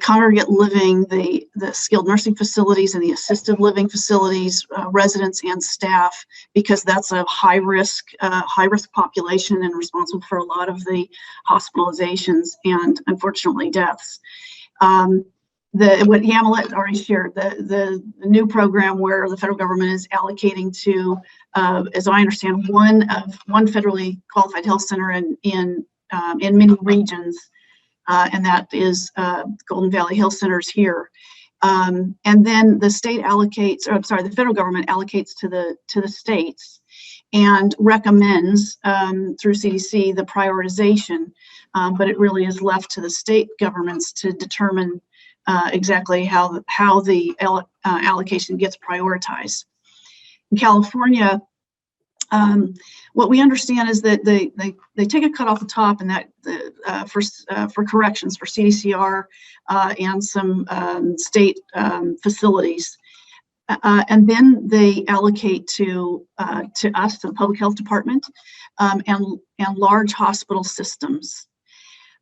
congregate living, the skilled nursing facilities and the assisted living facilities, residents and staff, because that's a high risk population and responsible for a lot of the hospitalizations and unfortunately deaths. What Yamilet already shared, the new program where the federal government is allocating to, as I understand, one federally qualified health center in many regions. And that is Golden Valley Health Centers here. And then the state allocates, or I'm sorry, the federal government allocates to the states and recommends through CDC the prioritization, but it really is left to the state governments to determine exactly how the allocation gets prioritized. In California, what we understand is that they take a cut off the top, and that for corrections for CDCR and some state facilities, and then they allocate to us, to the public health department, and large hospital systems,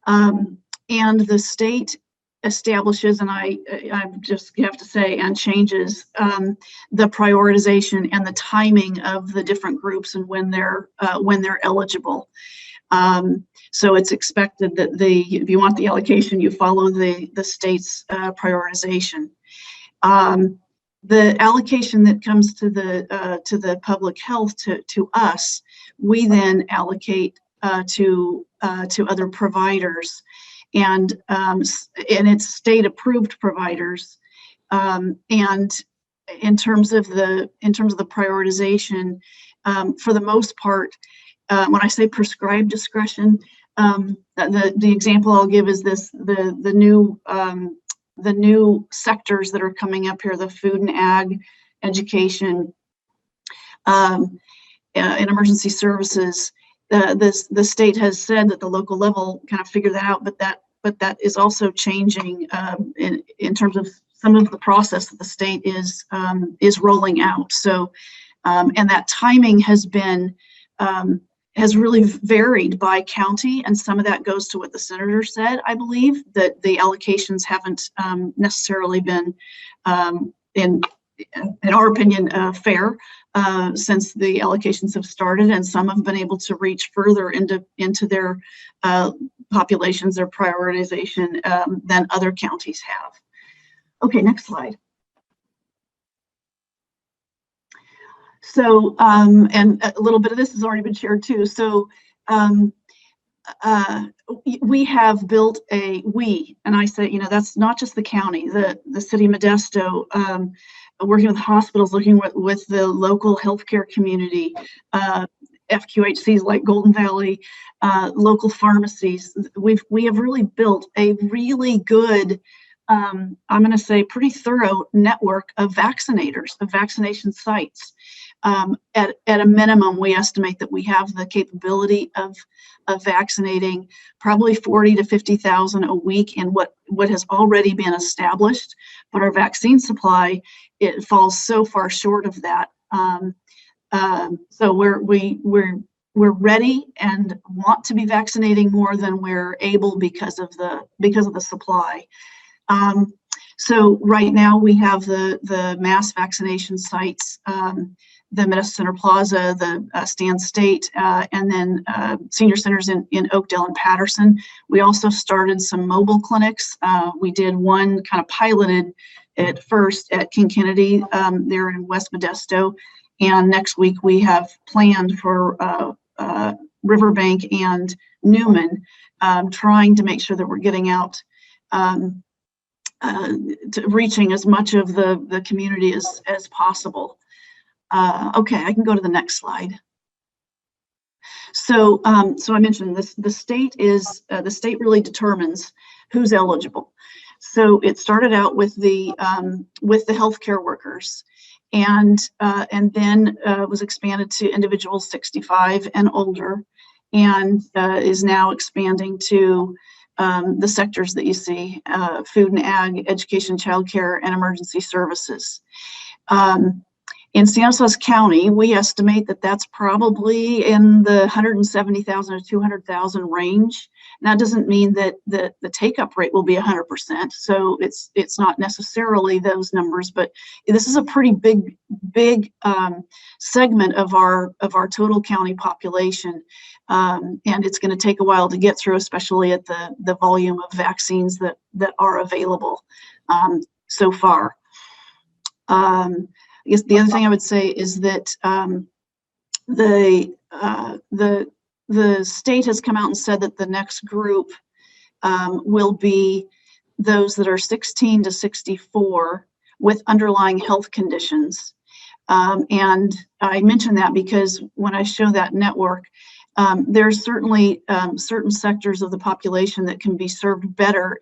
and the state establishes, and I just have to say, and changes the prioritization and the timing of the different groups and when they're eligible. So it's expected that if you want the allocation, you follow the state's prioritization. The allocation that comes to the public health to us, we then allocate to other providers. And it's state approved providers. And in terms of the prioritization, for the most part, when I say prescribed discretion, the example I'll give is the new sectors that are coming up here: the food and ag, education, and emergency services. The state has said that the local level kind of figure that out, but that is also changing in terms of some of the process that the state is rolling out. So, and that timing has really varied by county, and some of that goes to what the senator said. I believe that the allocations haven't necessarily been, in our opinion, fair. Since the allocations have started, and some have been able to reach further into their populations, their prioritization, than other counties have. Okay, next slide. So, and a little bit of this has already been shared too. So, we have built and I say, that's not just the county, the city of Modesto, working with hospitals, looking with the local healthcare community, FQHCs like Golden Valley, local pharmacies. We have really built a really good, I'm going to say pretty thorough network of vaccinators, of vaccination sites. At a minimum, we estimate that we have the capability of vaccinating probably 40 to 50,000 a week in what has already been established, but our vaccine supply, it falls so far short of that. So we're ready and want to be vaccinating more than we're able because of the supply. So right now we have the mass vaccination sites, the Modesto Center Plaza, the Stan State, and then senior centers in Oakdale and Patterson. We also started some mobile clinics. We did one kind of piloted at first at King Kennedy there in West Modesto. And next week we have planned for Riverbank and Newman, trying to make sure that we're getting out, to reaching as much of the community as possible. Okay, I can go to the next slide. So, so I mentioned this. The state really determines who's eligible. So it started out with the healthcare workers, and then was expanded to individuals 65 and older, and is now expanding to the sectors that you see: food and ag, education, childcare, and emergency services. In Stanislaus County, we estimate that that's probably in the 170,000 to 200,000 range. And that doesn't mean that the take-up rate will be 100%. So it's not necessarily those numbers, but this is a pretty big segment of our total county population, and it's going to take a while to get through, especially at the volume of vaccines that are available so far. I guess the other thing I would say is that the state has come out and said that the next group will be those that are 16 to 64 with underlying health conditions. And I mention that because when I show that network, there's certainly certain sectors of the population that can be served better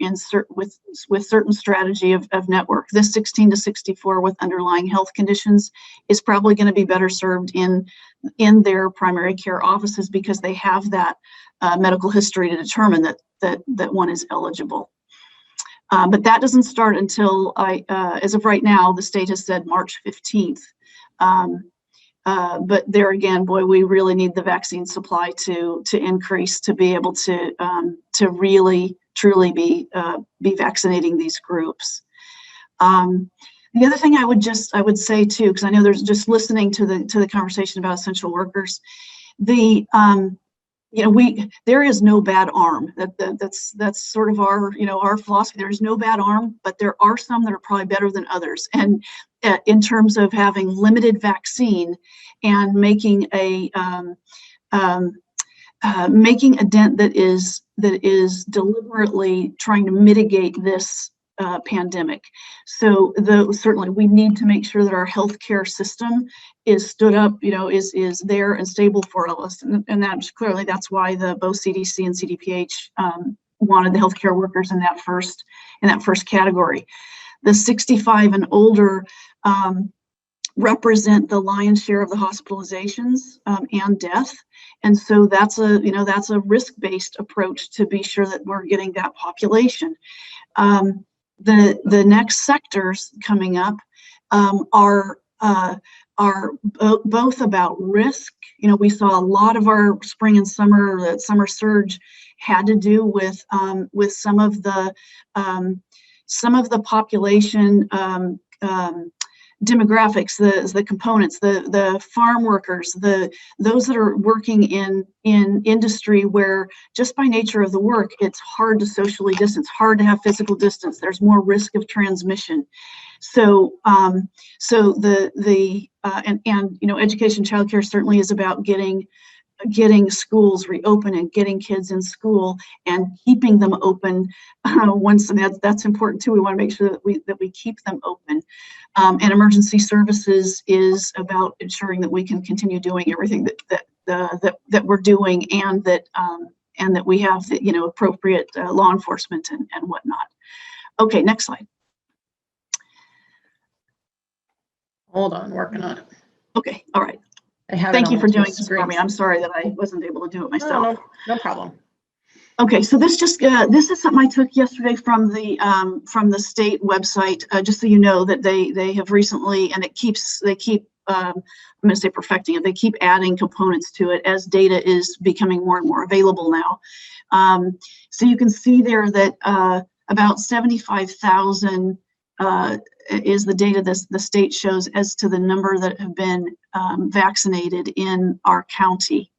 with certain strategy of network. This 16 to 64 with underlying health conditions is probably going to be better served in their primary care offices because they have that medical history to determine that one is eligible. But that doesn't start until as of right now, the state has said March 15th. But there again, boy, we really need the vaccine supply to increase to be able to really truly be vaccinating these groups. The other thing I would say too, because I know there's just listening to the conversation about essential workers, there is no bad arm. That's sort of our philosophy. There is no bad arm, but there are some that are probably better than others. And in terms of having limited vaccine and making a dent that is deliberately trying to mitigate this pandemic. So certainly we need to make sure that our healthcare system is stood up, is there and stable for us. And that's why both CDC and CDPH wanted the healthcare workers in that first category. The 65 and older represent the lion's share of the hospitalizations and death. And so that's a risk-based approach to be sure that we're getting that population. The next sectors coming up are both about risk. We saw a lot of our spring and summer surge had to do with some of the population demographics, the components, the farm workers, those that are working in industry where just by nature of the work, it's hard to socially distance, hard to have physical distance. There's more risk of transmission. So education, childcare certainly is about getting schools reopened and getting kids in school and keeping them open once, and that's important too. We want to make sure that we keep them open. And emergency services is about ensuring that we can continue doing everything that we're doing, and that we have appropriate law enforcement and whatnot. Okay, next slide. Hold on, working on it. Okay, all right. Thank you for doing this for me. I'm sorry that I wasn't able to do it myself. No problem. Okay, so this is something I took yesterday from the state website, just so you know that they have recently, and they keep I'm going to say perfecting it. They keep adding components to it as data is becoming more and more available now. So you can see there that about 75,000 is the data the state shows as to the number that have been vaccinated in our county.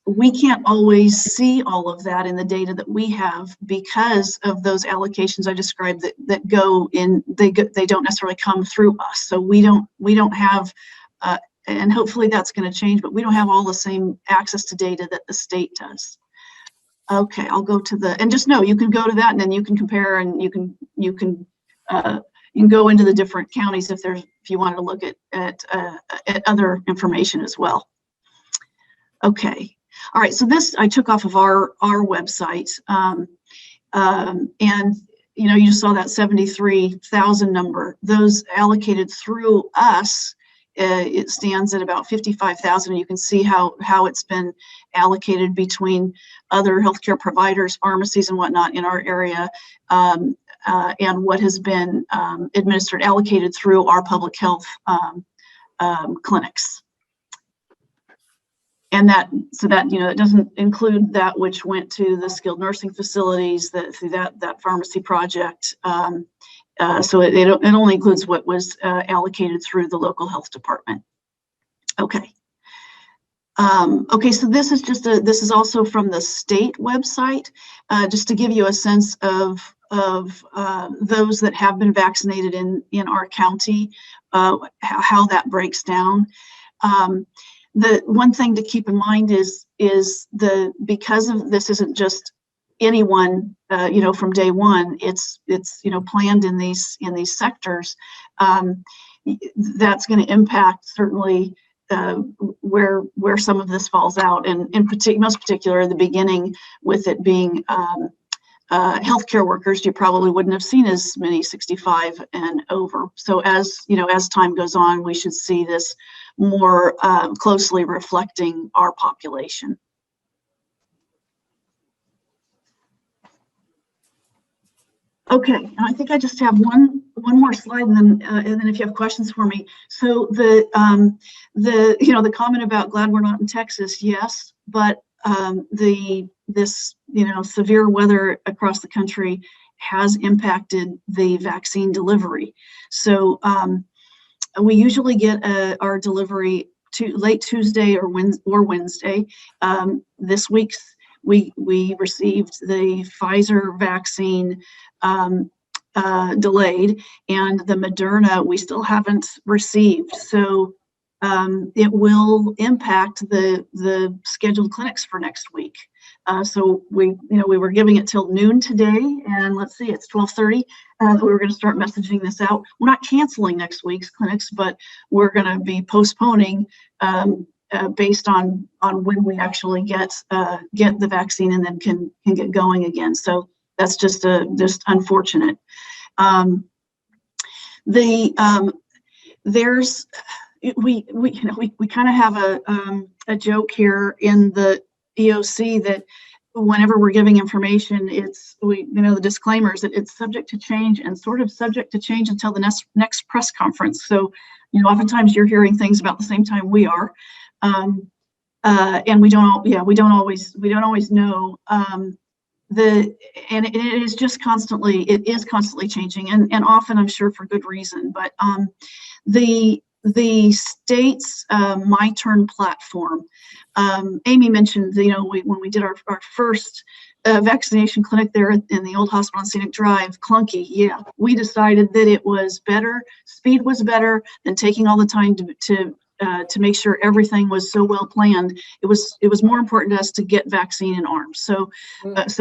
We can't always see all of that in the data that we have because of those allocations I described that go in. They don't necessarily come through us, so we don't have and hopefully that's going to change, but we don't have all the same access to data that the state does. Okay, I'll go to the, and just know you can go to that and then you can compare, and you can go into the different counties if you wanted to look at other information as well. Okay, all right, so this I took off of our website, and you just saw that 73,000 number. Those allocated through us, it stands at about 55,000. You can see how it's been allocated between other healthcare providers, pharmacies, and whatnot in our area, and what has been allocated through our public health clinics. And it doesn't include that which went to the skilled nursing facilities through that pharmacy project. So it only includes what was allocated through the local health department. Okay. Okay, so this is also from the state website, just to give you a sense of those that have been vaccinated in our county, how that breaks down. The one thing to keep in mind is because of this isn't just anyone, from day one, it's planned in these sectors. That's going to impact certainly where some of this falls out, and most particular the beginning with it being healthcare workers. You probably wouldn't have seen as many 65 and over. So as time goes on, we should see this more closely reflecting our population. Okay, and I think I just have one more slide, and then if you have questions for me. So the comment about glad we're not in Texas, yes, but this severe weather across the country has impacted the vaccine delivery. So we usually get our delivery to late Tuesday or Wednesday. This week's we received the Pfizer vaccine delayed, and the Moderna we still haven't received. So it will impact the scheduled clinics for next week. So we were giving it till noon today, and let's see, it's 12:30. We were going to start messaging this out. We're not canceling next week's clinics, but we're going to be postponing based on when we actually get the vaccine and then can get going again. So that's just unfortunate. We kind of have a joke here in the EOC that whenever we're giving information, the disclaimers that it's subject to change and sort of subject to change until the next press conference. So oftentimes you're hearing things about the same time we are, and we don't always know. It is just constantly changing, and often I'm sure for good reason. But the state's My Turn platform, Amy mentioned, when we did our first vaccination clinic there in the old hospital on Scenic Drive, clunky. Yeah, we decided that it was better, speed was better than taking all the time to make sure everything was so well planned. It was more important to us to get vaccine in arms. So that's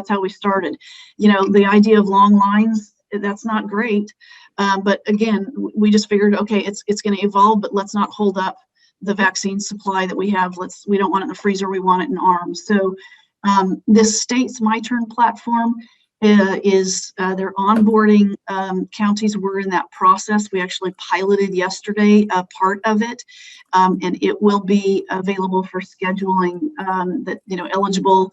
how we started. The idea of long lines, that's not great. But again, we just figured, okay, it's going to evolve, but let's not hold up the vaccine supply that we have. We don't want it in the freezer, we want it in arms. So this state's My Turn platform is they're onboarding counties. We're in that process. We actually piloted yesterday a part of it, and it will be available for scheduling that eligible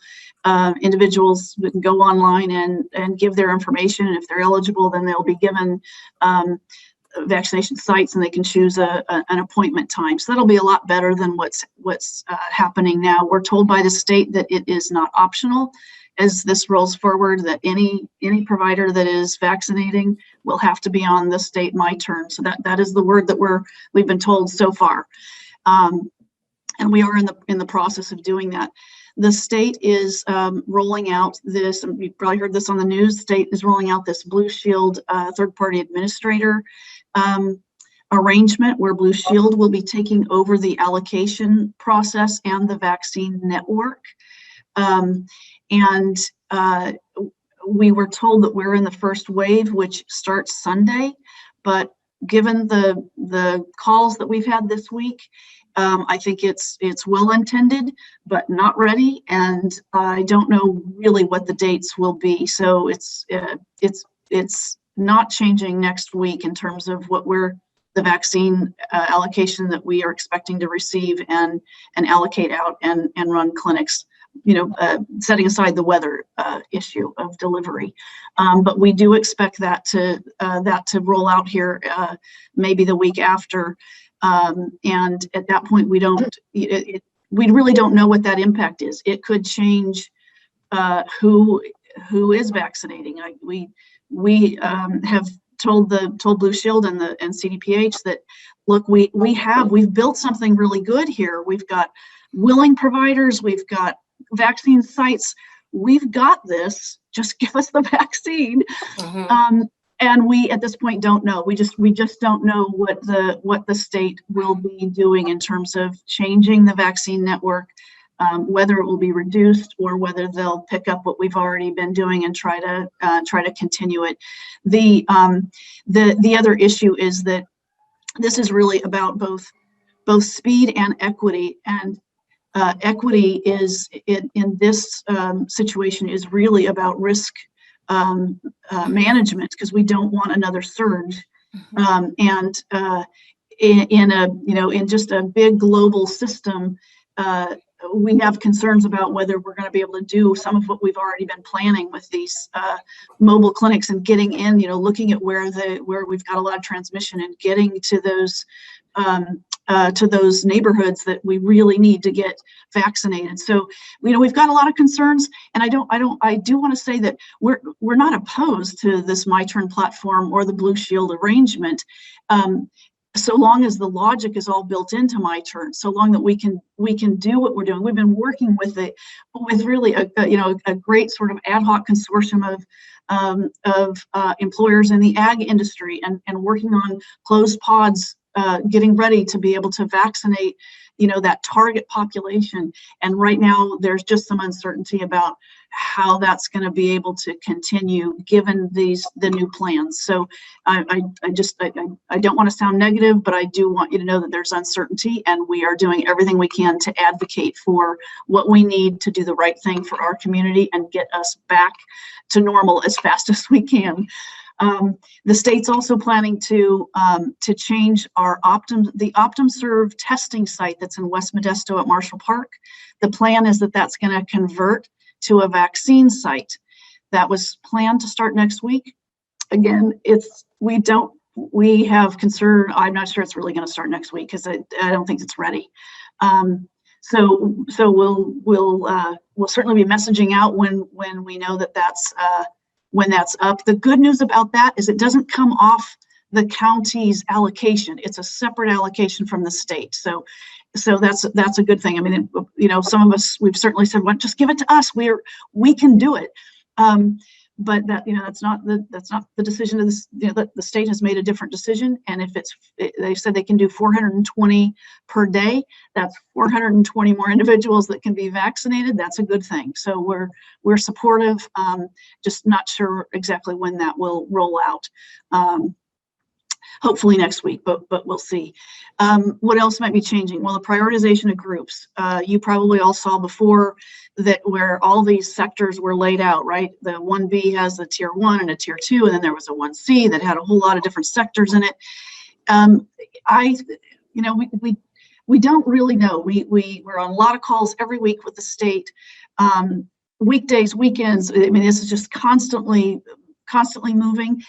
individuals can go online and give their information. And if they're eligible, then they'll be given vaccination sites, and they can choose an appointment time. So that'll be a lot better than what's happening now. We're told by the state that it is not optional as this rolls forward, that any provider that is vaccinating will have to be on the state My Turn. So that is the word that we've been told so far, and we are in the process of doing that. The state is rolling out this, and you probably heard this on the news. The state is rolling out this Blue Shield third-party administrator arrangement where Blue Shield will be taking over the allocation process and the vaccine network. We were told that we're in the first wave, which starts Sunday, but given the calls that we've had this week, I think it's well intended, but not ready, and I don't know really what the dates will be. So it's not changing next week in terms of what the vaccine allocation that we are expecting to receive and allocate out and run clinics. Setting aside the weather issue of delivery, but we do expect that to roll out here maybe the week after, and at that point we really don't know what that impact is. It could change who is vaccinating. We have told Blue Shield and CDPH that, look, we've built something really good here. We've got willing providers, we've got vaccine sites, we've got this, just give us the vaccine. And we at this point don't know. We just don't know what the state will be doing in terms of changing the vaccine network, whether it will be reduced or whether they'll pick up what we've already been doing and try to continue it. The other issue is that this is really about both speed and equity, and equity is in this situation is really about risk management, because we don't want another surge. In just a big global system, we have concerns about whether we're going to be able to do some of what we've already been planning with these mobile clinics and getting in, looking at where we've got a lot of transmission and getting to those neighborhoods that we really need to get vaccinated. So, we've got a lot of concerns, and I do want to say that we're not opposed to this My Turn platform or the Blue Shield arrangement, so long as the logic is all built into My Turn, so long that we can do what we're doing. We've been working with really a great sort of ad hoc consortium of employers in the ag industry and working on closed pods, getting ready to be able to vaccinate, that target population. And right now there's just some uncertainty about how that's going to be able to continue given the new plans. So I don't want to sound negative, but I do want you to know that there's uncertainty, and we are doing everything we can to advocate for what we need to do the right thing for our community and get us back to normal as fast as we can. The state's also planning to change the OptumServe testing site that's in West Modesto at Marshall Park. The plan is that that's going to convert to a vaccine site. That was planned to start next week. Again, we have concern. I'm not sure it's really going to start next week because I don't think it's ready. So we'll certainly be messaging out when we know that that's up. The good news about that is it doesn't come off the county's allocation. It's a separate allocation from the state. So that's a good thing. I mean, some of us, we've certainly said, well, just give it to us. We can do it. But that's not the decision of this. The state has made a different decision, and if they said they can do 420 per day, that's 420 more individuals that can be vaccinated. That's a good thing. So we're supportive. Just not sure exactly when that will roll out. Hopefully next week, but we'll see. What else might be changing? Well, the prioritization of groups. You probably all saw before that where all these sectors were laid out, right? The 1B has a tier 1 and a tier 2, and then there was a 1C that had a whole lot of different sectors in it. We don't really know. We're on a lot of calls every week with the state, weekdays, weekends. I mean, this is just constantly moving.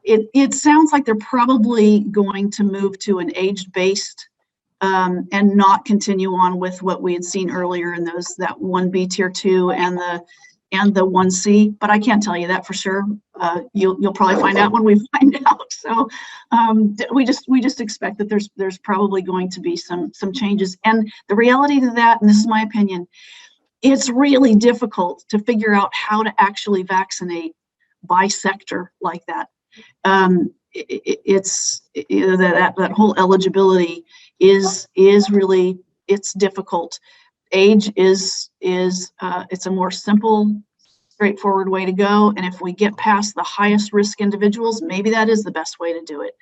It sounds like they're probably going to move to an age-based and not continue on with what we had seen earlier in that 1B tier 2 and the 1C, but I can't tell you that for sure. You'll probably find out when we find out. So we just expect that there's probably going to be some changes. And the reality to that, and this is my opinion, it's really difficult to figure out how to actually vaccinate by sector like that. that whole eligibility is really, it's difficult. Age is it's a more simple, straightforward way to go. And if we get past the highest risk individuals, maybe that is the best way to do it.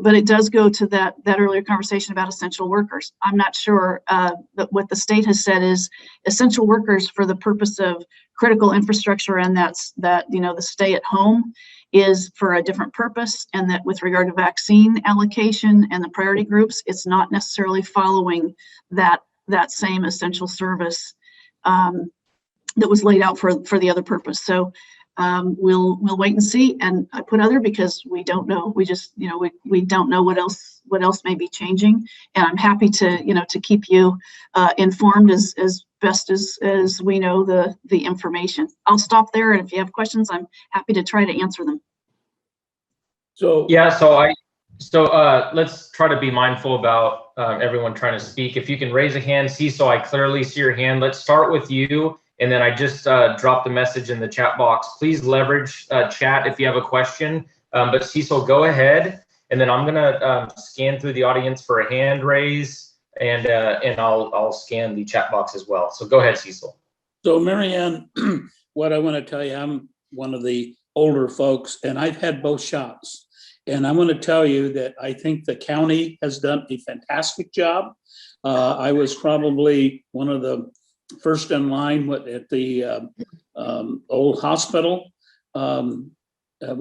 But it does go to that earlier conversation about essential workers. I'm not sure that what the state has said is essential workers for the purpose of critical infrastructure, and that the stay at home is for a different purpose, and that with regard to vaccine allocation and the priority groups, it's not necessarily following that same essential service that was laid out for the other purpose. So we'll wait and see. And I put other because we don't know. We just, we don't know what else may be changing. And I'm happy to, to keep you informed as best as we know the information. I'll stop there. And if you have questions, I'm happy to try to answer them. So yeah, so let's try to be mindful about everyone trying to speak. If you can raise a hand, Cecil, I clearly see your hand. Let's start with you. And then I just dropped the message in the chat box. Please leverage chat if you have a question. But Cecil, go ahead. And then I'm gonna scan through the audience for a hand raise, and I'll scan the chat box as well. So go ahead, Cecil. So Marianne, what I want to tell you, I'm one of the older folks, and I've had both shots. And I want to tell you that I think the county has done a fantastic job. I was probably one of the first in line at the old hospital. I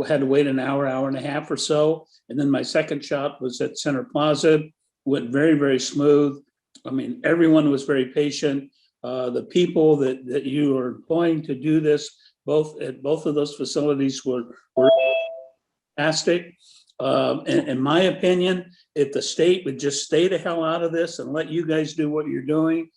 had to wait an hour and a half or so. And then my second shot was at Center Plaza, went very, very smooth. I mean, everyone was very patient. The people that you are employing to do this, both of those facilities were fantastic. In my opinion, if the state would just stay the hell out of this and let you guys do what you're doing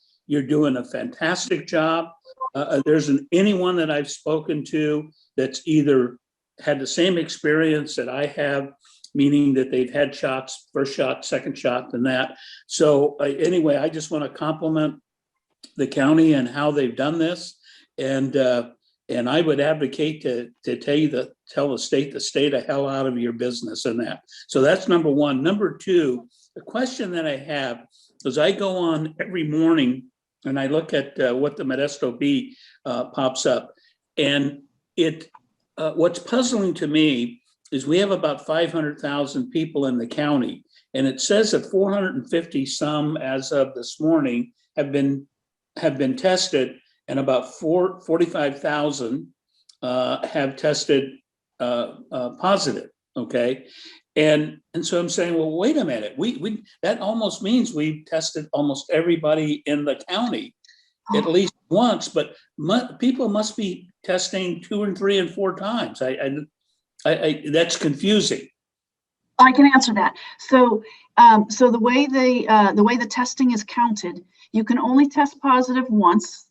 a fantastic job. There isn't anyone that I've spoken to that's either had the same experience that I have, meaning that they've had shots, first shot, second shot, and that. So anyway, I just want to compliment the county and how they've done this. And I would advocate to tell the state to stay the hell out of your business and that. So that's number one. Number two, the question that I have is I go on every morning and I look at what the Modesto Bee pops up. And what's puzzling to me is we have about 500,000 people in the county. And it says that 450 some as of this morning have been tested, and about 45,000 have tested positive, okay? And so I'm saying, well, wait a minute, we that almost means we've tested almost everybody in the county at least once, but people must be testing 2 and 3 and 4 times. That's confusing. I can answer that. So the way the testing is counted, you can only test positive once,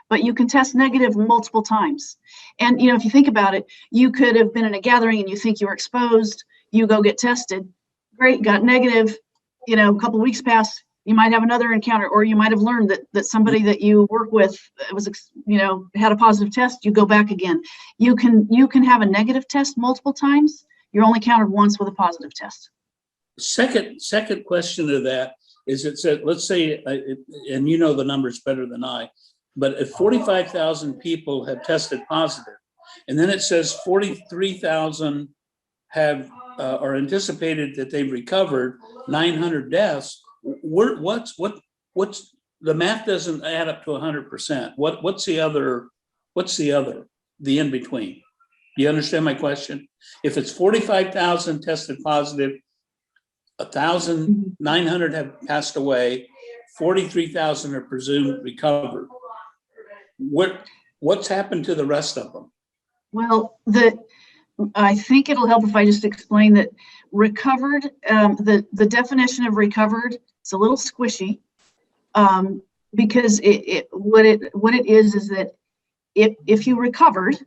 but you can test negative multiple times. And if you think about it, you could have been in a gathering and you think you were exposed, you go get tested, great, got negative, a couple of weeks pass, you might have another encounter, or you might have learned that somebody that you work with was, had a positive test, you go back again. You can have a negative test multiple times. You're only counted once with a positive test. Second question to that is, it said, let's say, and you know the numbers better than I, but if 45,000 people have tested positive, and then it says 43,000 are anticipated that they've recovered, 900 deaths. What's the math doesn't add up to 100%. What's the other? The in between? You understand my question? If it's 45,000 tested positive, 1,900 have passed away, 43,000 are presumed recovered. What's happened to the rest of them? Well, I think it'll help if I just explain that recovered, the definition of recovered, it's a little squishy, because what it is that if you recovered,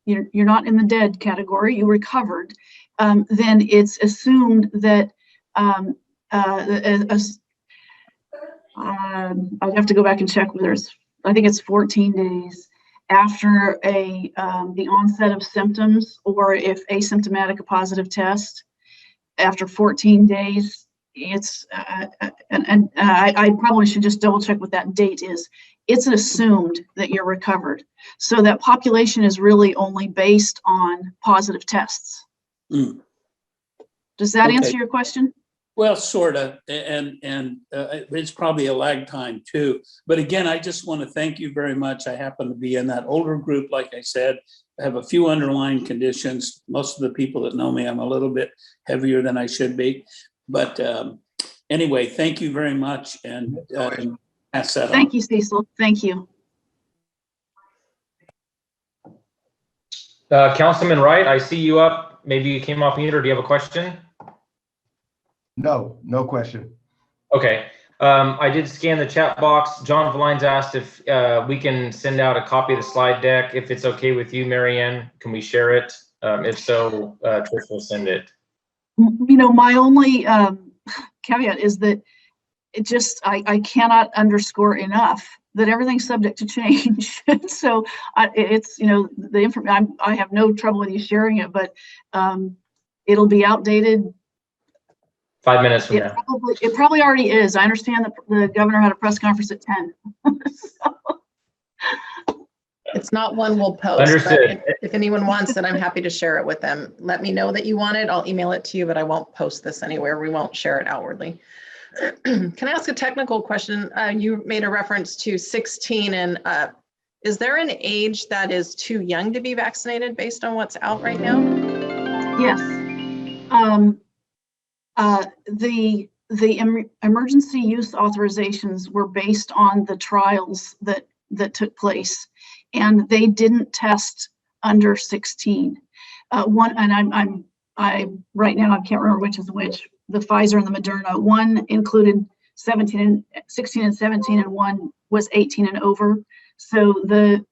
you're not in the dead category, you recovered, then it's assumed that I'd have to go back and check whether I think it's 14 days. after the onset of symptoms, or if asymptomatic, a positive test after 14 days. It's I probably should just double check what that date is. It's assumed that you're recovered. So that population is really only based on positive tests. Mm. Does that Okay. answer your question? Well, sort of, and it's probably a lag time too. But again, I just want to thank you very much. I happen to be in that older group, like I said. I have a few underlying conditions. Most of the people that know me, I'm a little bit heavier than I should be. But anyway, thank you very much, and pass that on. Thank you, Cecil. Thank you. Councilman Wright, I see you up. Maybe you came off mute, or do you have a question? No, no question. Okay. I did scan the chat box. John Valines asked if we can send out a copy of the slide deck. If it's okay with you, Marianne, can we share it? If so, Trish will send it. You know, my only caveat is that I cannot underscore enough that everything's subject to change. So it's, you know, the information, I have no trouble with you sharing it, but it'll be outdated 5 minutes from now. It probably already is. I understand that the governor had a press conference at 10. So. It's not one we'll post. Understood. But if anyone wants it, I'm happy to share it with them. Let me know that you want it. I'll email it to you, but I won't post this anywhere. We won't share it outwardly. Can I ask a technical question? You made a reference to 16 and up. Is there an age that is too young to be vaccinated based on what's out right now? Yes. The emergency use authorizations were based on the trials that took place, and they didn't test under 16. One, and I right now I can't remember which is which. The Pfizer and the Moderna. One included 16 and 17, and one was 18 and over. So the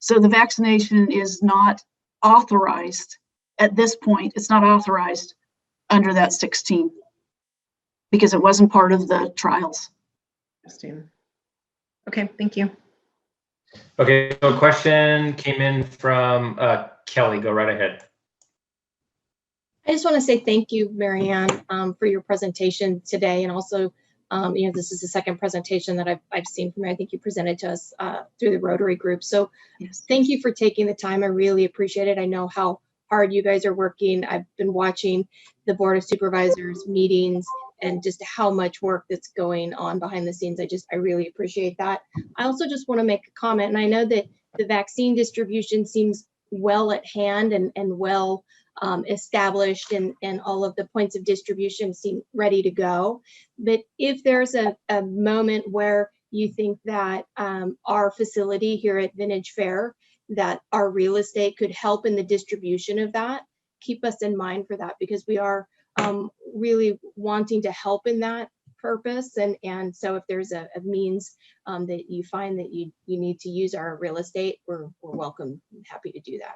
vaccination is not authorized at this point. It's not authorized under that 16 because it wasn't part of the trials. Okay, thank you. Okay, so a question came in from Kelly. Go right ahead. I just want to say thank you, Marianne, for your presentation today. And also, you know, this is the second presentation that I've seen from you. I think you presented to us through the Rotary group. So yes, thank you for taking the time. I really appreciate it. I know how hard you guys are working. I've been watching the Board of Supervisors meetings and just how much work that's going on behind the scenes. I really appreciate that. I also just want to make a comment, and I know that the vaccine distribution seems well at hand and well established, and all of the points of distribution seem ready to go. But if there's a moment where you think that our facility here at Vintage Fair, that our real estate could help in the distribution of that, keep us in mind for that, because we are really wanting to help in that purpose. And so if there's a means that you find that you need to use our real estate, we're welcome, happy to do that.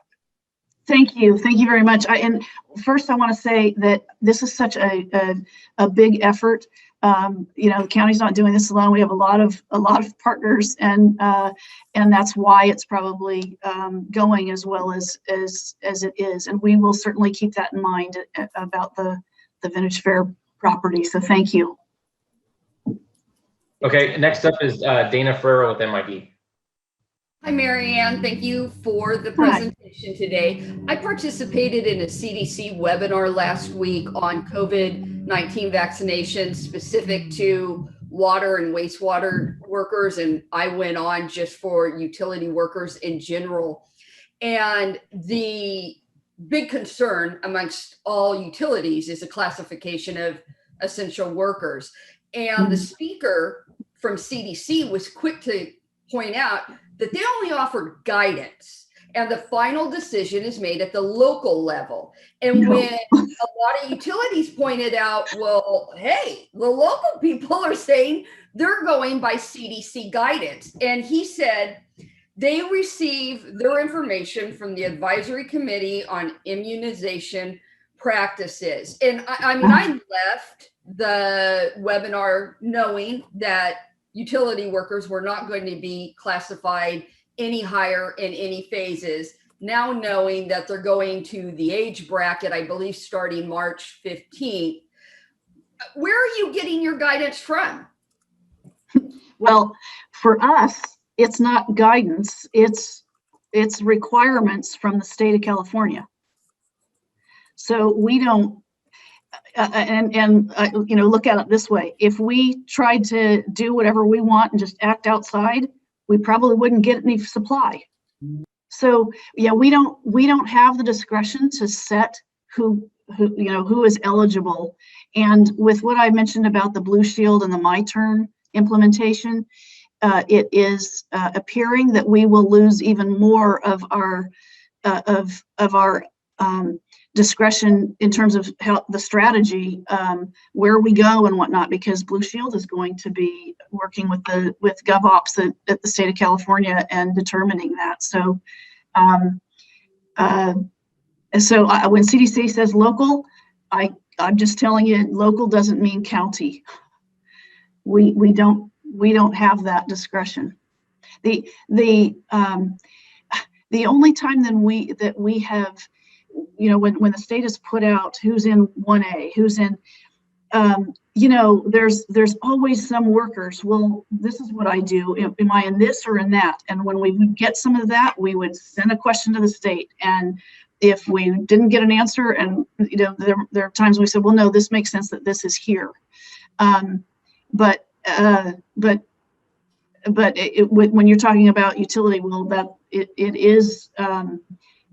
Thank you very much. And first I want to say that this is such a big effort. You know, the county's not doing this alone. We have a lot of partners, and that's why it's probably going as well as it is. And we will certainly keep that in mind about the Vintage Fair property. So thank you. Okay, next up is Dana Ferrer with MID. Hi, Marianne. Thank you for the presentation today. I participated in a CDC webinar last week on COVID-19 vaccination specific to water and wastewater workers, and I went on just for utility workers in general. And the big concern amongst all utilities is a classification of essential workers. And the speaker from CDC was quick to point out that they only offered guidance, and the final decision is made at the local level. And when a lot of utilities pointed out, well, hey, the local people are saying they're going by CDC guidance. And he said they receive their information from the Advisory Committee on Immunization Practices. And I mean, I left the webinar knowing that utility workers were not going to be classified any higher in any phases. Now knowing that they're going to the age bracket, I believe starting March 15th, where are you getting your guidance from? Well, for us, it's not guidance, it's requirements from the state of California. So we don't, you know, look at it this way. If we tried to do whatever we want and just act outside, we probably wouldn't get any supply. So yeah, we don't have the discretion to set who is eligible. And with what I mentioned about the Blue Shield and the My Turn implementation, it is appearing that we will lose even more of our discretion in terms of how the strategy, where we go and whatnot, because Blue Shield is going to be working with GovOps at the state of California and determining that. So, when CDC says local, I'm just telling you, local doesn't mean county. We don't have that discretion. The only time that we have, you know, when the state has put out who's in 1A, who's in, you know, there's always some workers. Well, this is what I do. Am I in this or in that? And when we would get some of that, we would send a question to the state. And if we didn't get an answer, and you know, there are times we said, well, no, this makes sense that this is here. But when you're talking about utility, well, that it is.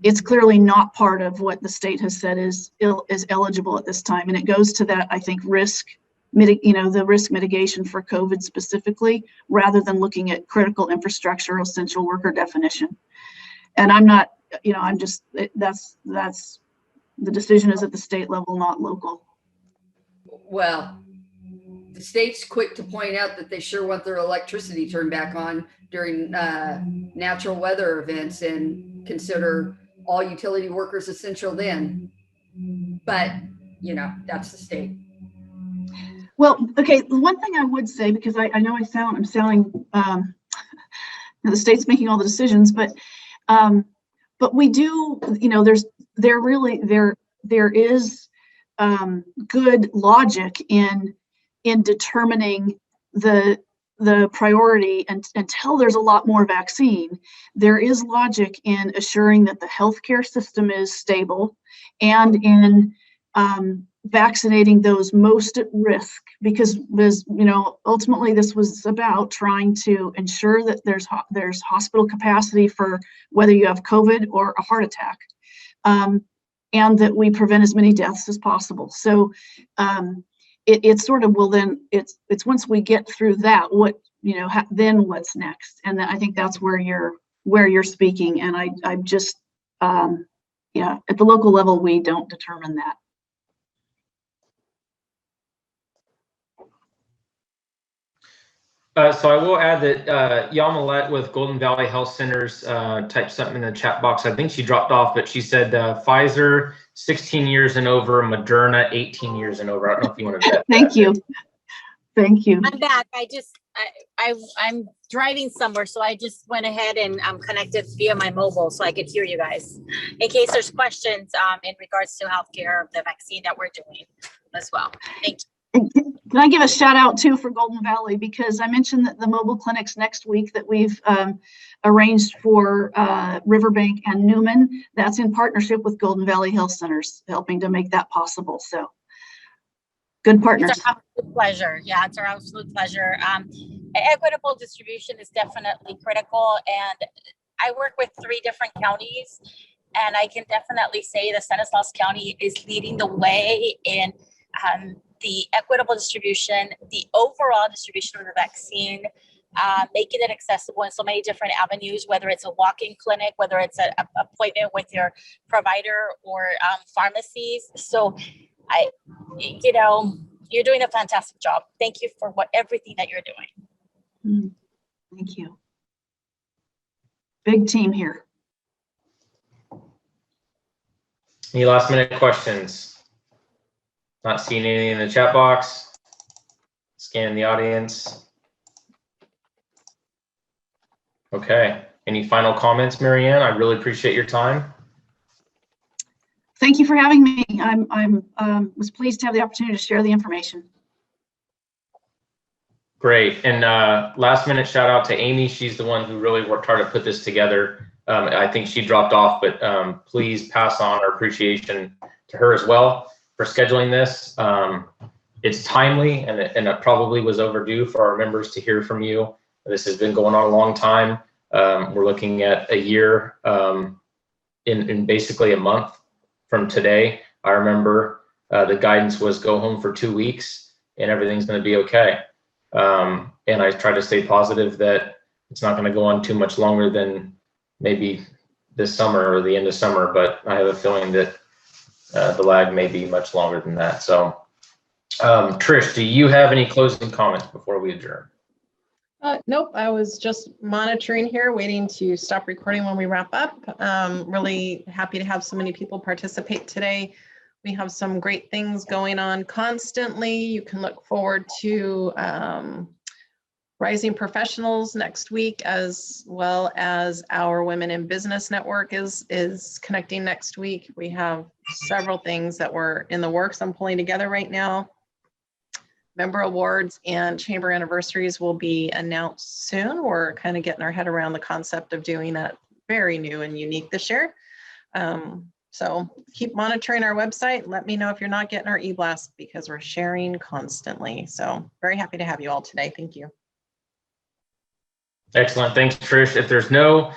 It's clearly not part of what the state has said is eligible at this time, and it goes to that, I think, the risk mitigation for COVID specifically, rather than looking at critical infrastructure, essential worker definition. And I'm not, you know, I'm just, that's the decision is at the state level, not local. Well, the state's quick to point out that they sure want their electricity turned back on during natural weather events and consider all utility workers essential then. But, you know, that's the state. Well, okay, one thing I would say, because I know I'm sounding, the state's making all the decisions, but we do, you know, there is good logic in determining the priority, and until there's a lot more vaccine, there is logic in assuring that the healthcare system is stable, and in vaccinating those most at risk, because there's, you know, ultimately this was about trying to ensure that there's hospital capacity for whether you have COVID or a heart attack, and that we prevent as many deaths as possible. So it's sort of, well, then it's once we get through that, what, you know, then what's next? And I think that's where you're speaking. And I'm just, yeah, at the local level, we don't determine that. So I will add that Yamalet with Golden Valley Health Centers typed something in the chat box. I think she dropped off, but she said Pfizer 16 years and over, Moderna 18 years and over. I don't know if you want to bet. Thank you. Thank you. I'm back. I'm driving somewhere, so I just went ahead and I'm connected via my mobile so I could hear you guys in case there's questions in regards to healthcare, the vaccine that we're doing as well. Thank you. Can I give a shout out too for Golden Valley, because I mentioned that the mobile clinics next week that we've arranged for Riverbank and Newman, that's in partnership with Golden Valley Health Centers, helping to make that possible. So good partners. It's our absolute pleasure. Yeah, it's our absolute pleasure. Equitable distribution is definitely critical, and I work with 3 different counties, and I can definitely say that Stanislaus County is leading the way in the equitable distribution, the overall distribution of the vaccine, making it accessible in so many different avenues, whether it's a walk-in clinic, whether it's an appointment with your provider or pharmacies. So you know, you're doing a fantastic job. Thank you for everything that you're doing. Thank you. Big team here. Any last minute questions? Not seeing anything in the chat box. Scan the audience. Okay. Any final comments, Marianne? I really appreciate your time. Thank you for having me. Was pleased to have the opportunity to share the information. Great. And last minute shout out to Amy. She's the one who really worked hard to put this together. I think she dropped off, but please pass on our appreciation to her as well for scheduling this. It's timely, and it probably was overdue for our members to hear from you. This has been going on a long time. We're looking at a year in basically a month from today. I remember the guidance was go home for 2 weeks and everything's going to be okay. And I try to stay positive that it's not going to go on too much longer than maybe this summer or the end of summer, but I have a feeling that the lag may be much longer than that. So Trish, do you have any closing comments before we adjourn? Nope, I was just monitoring here, waiting to stop recording when we wrap up. Really happy to have so many people participate today. We have some great things going on constantly. You can look forward to Rising Professionals next week, as well as our Women in Business Network is connecting next week. We have several things that we're in the works I'm pulling together right now. Member awards and chamber anniversaries will be announced soon. We're kind of getting our head around the concept of doing that very new and unique this year. So keep monitoring our website. Let me know if you're not getting our e-blast, because we're sharing constantly. So very happy to have you all today. Thank you. Excellent. Thanks, Trish. If there's no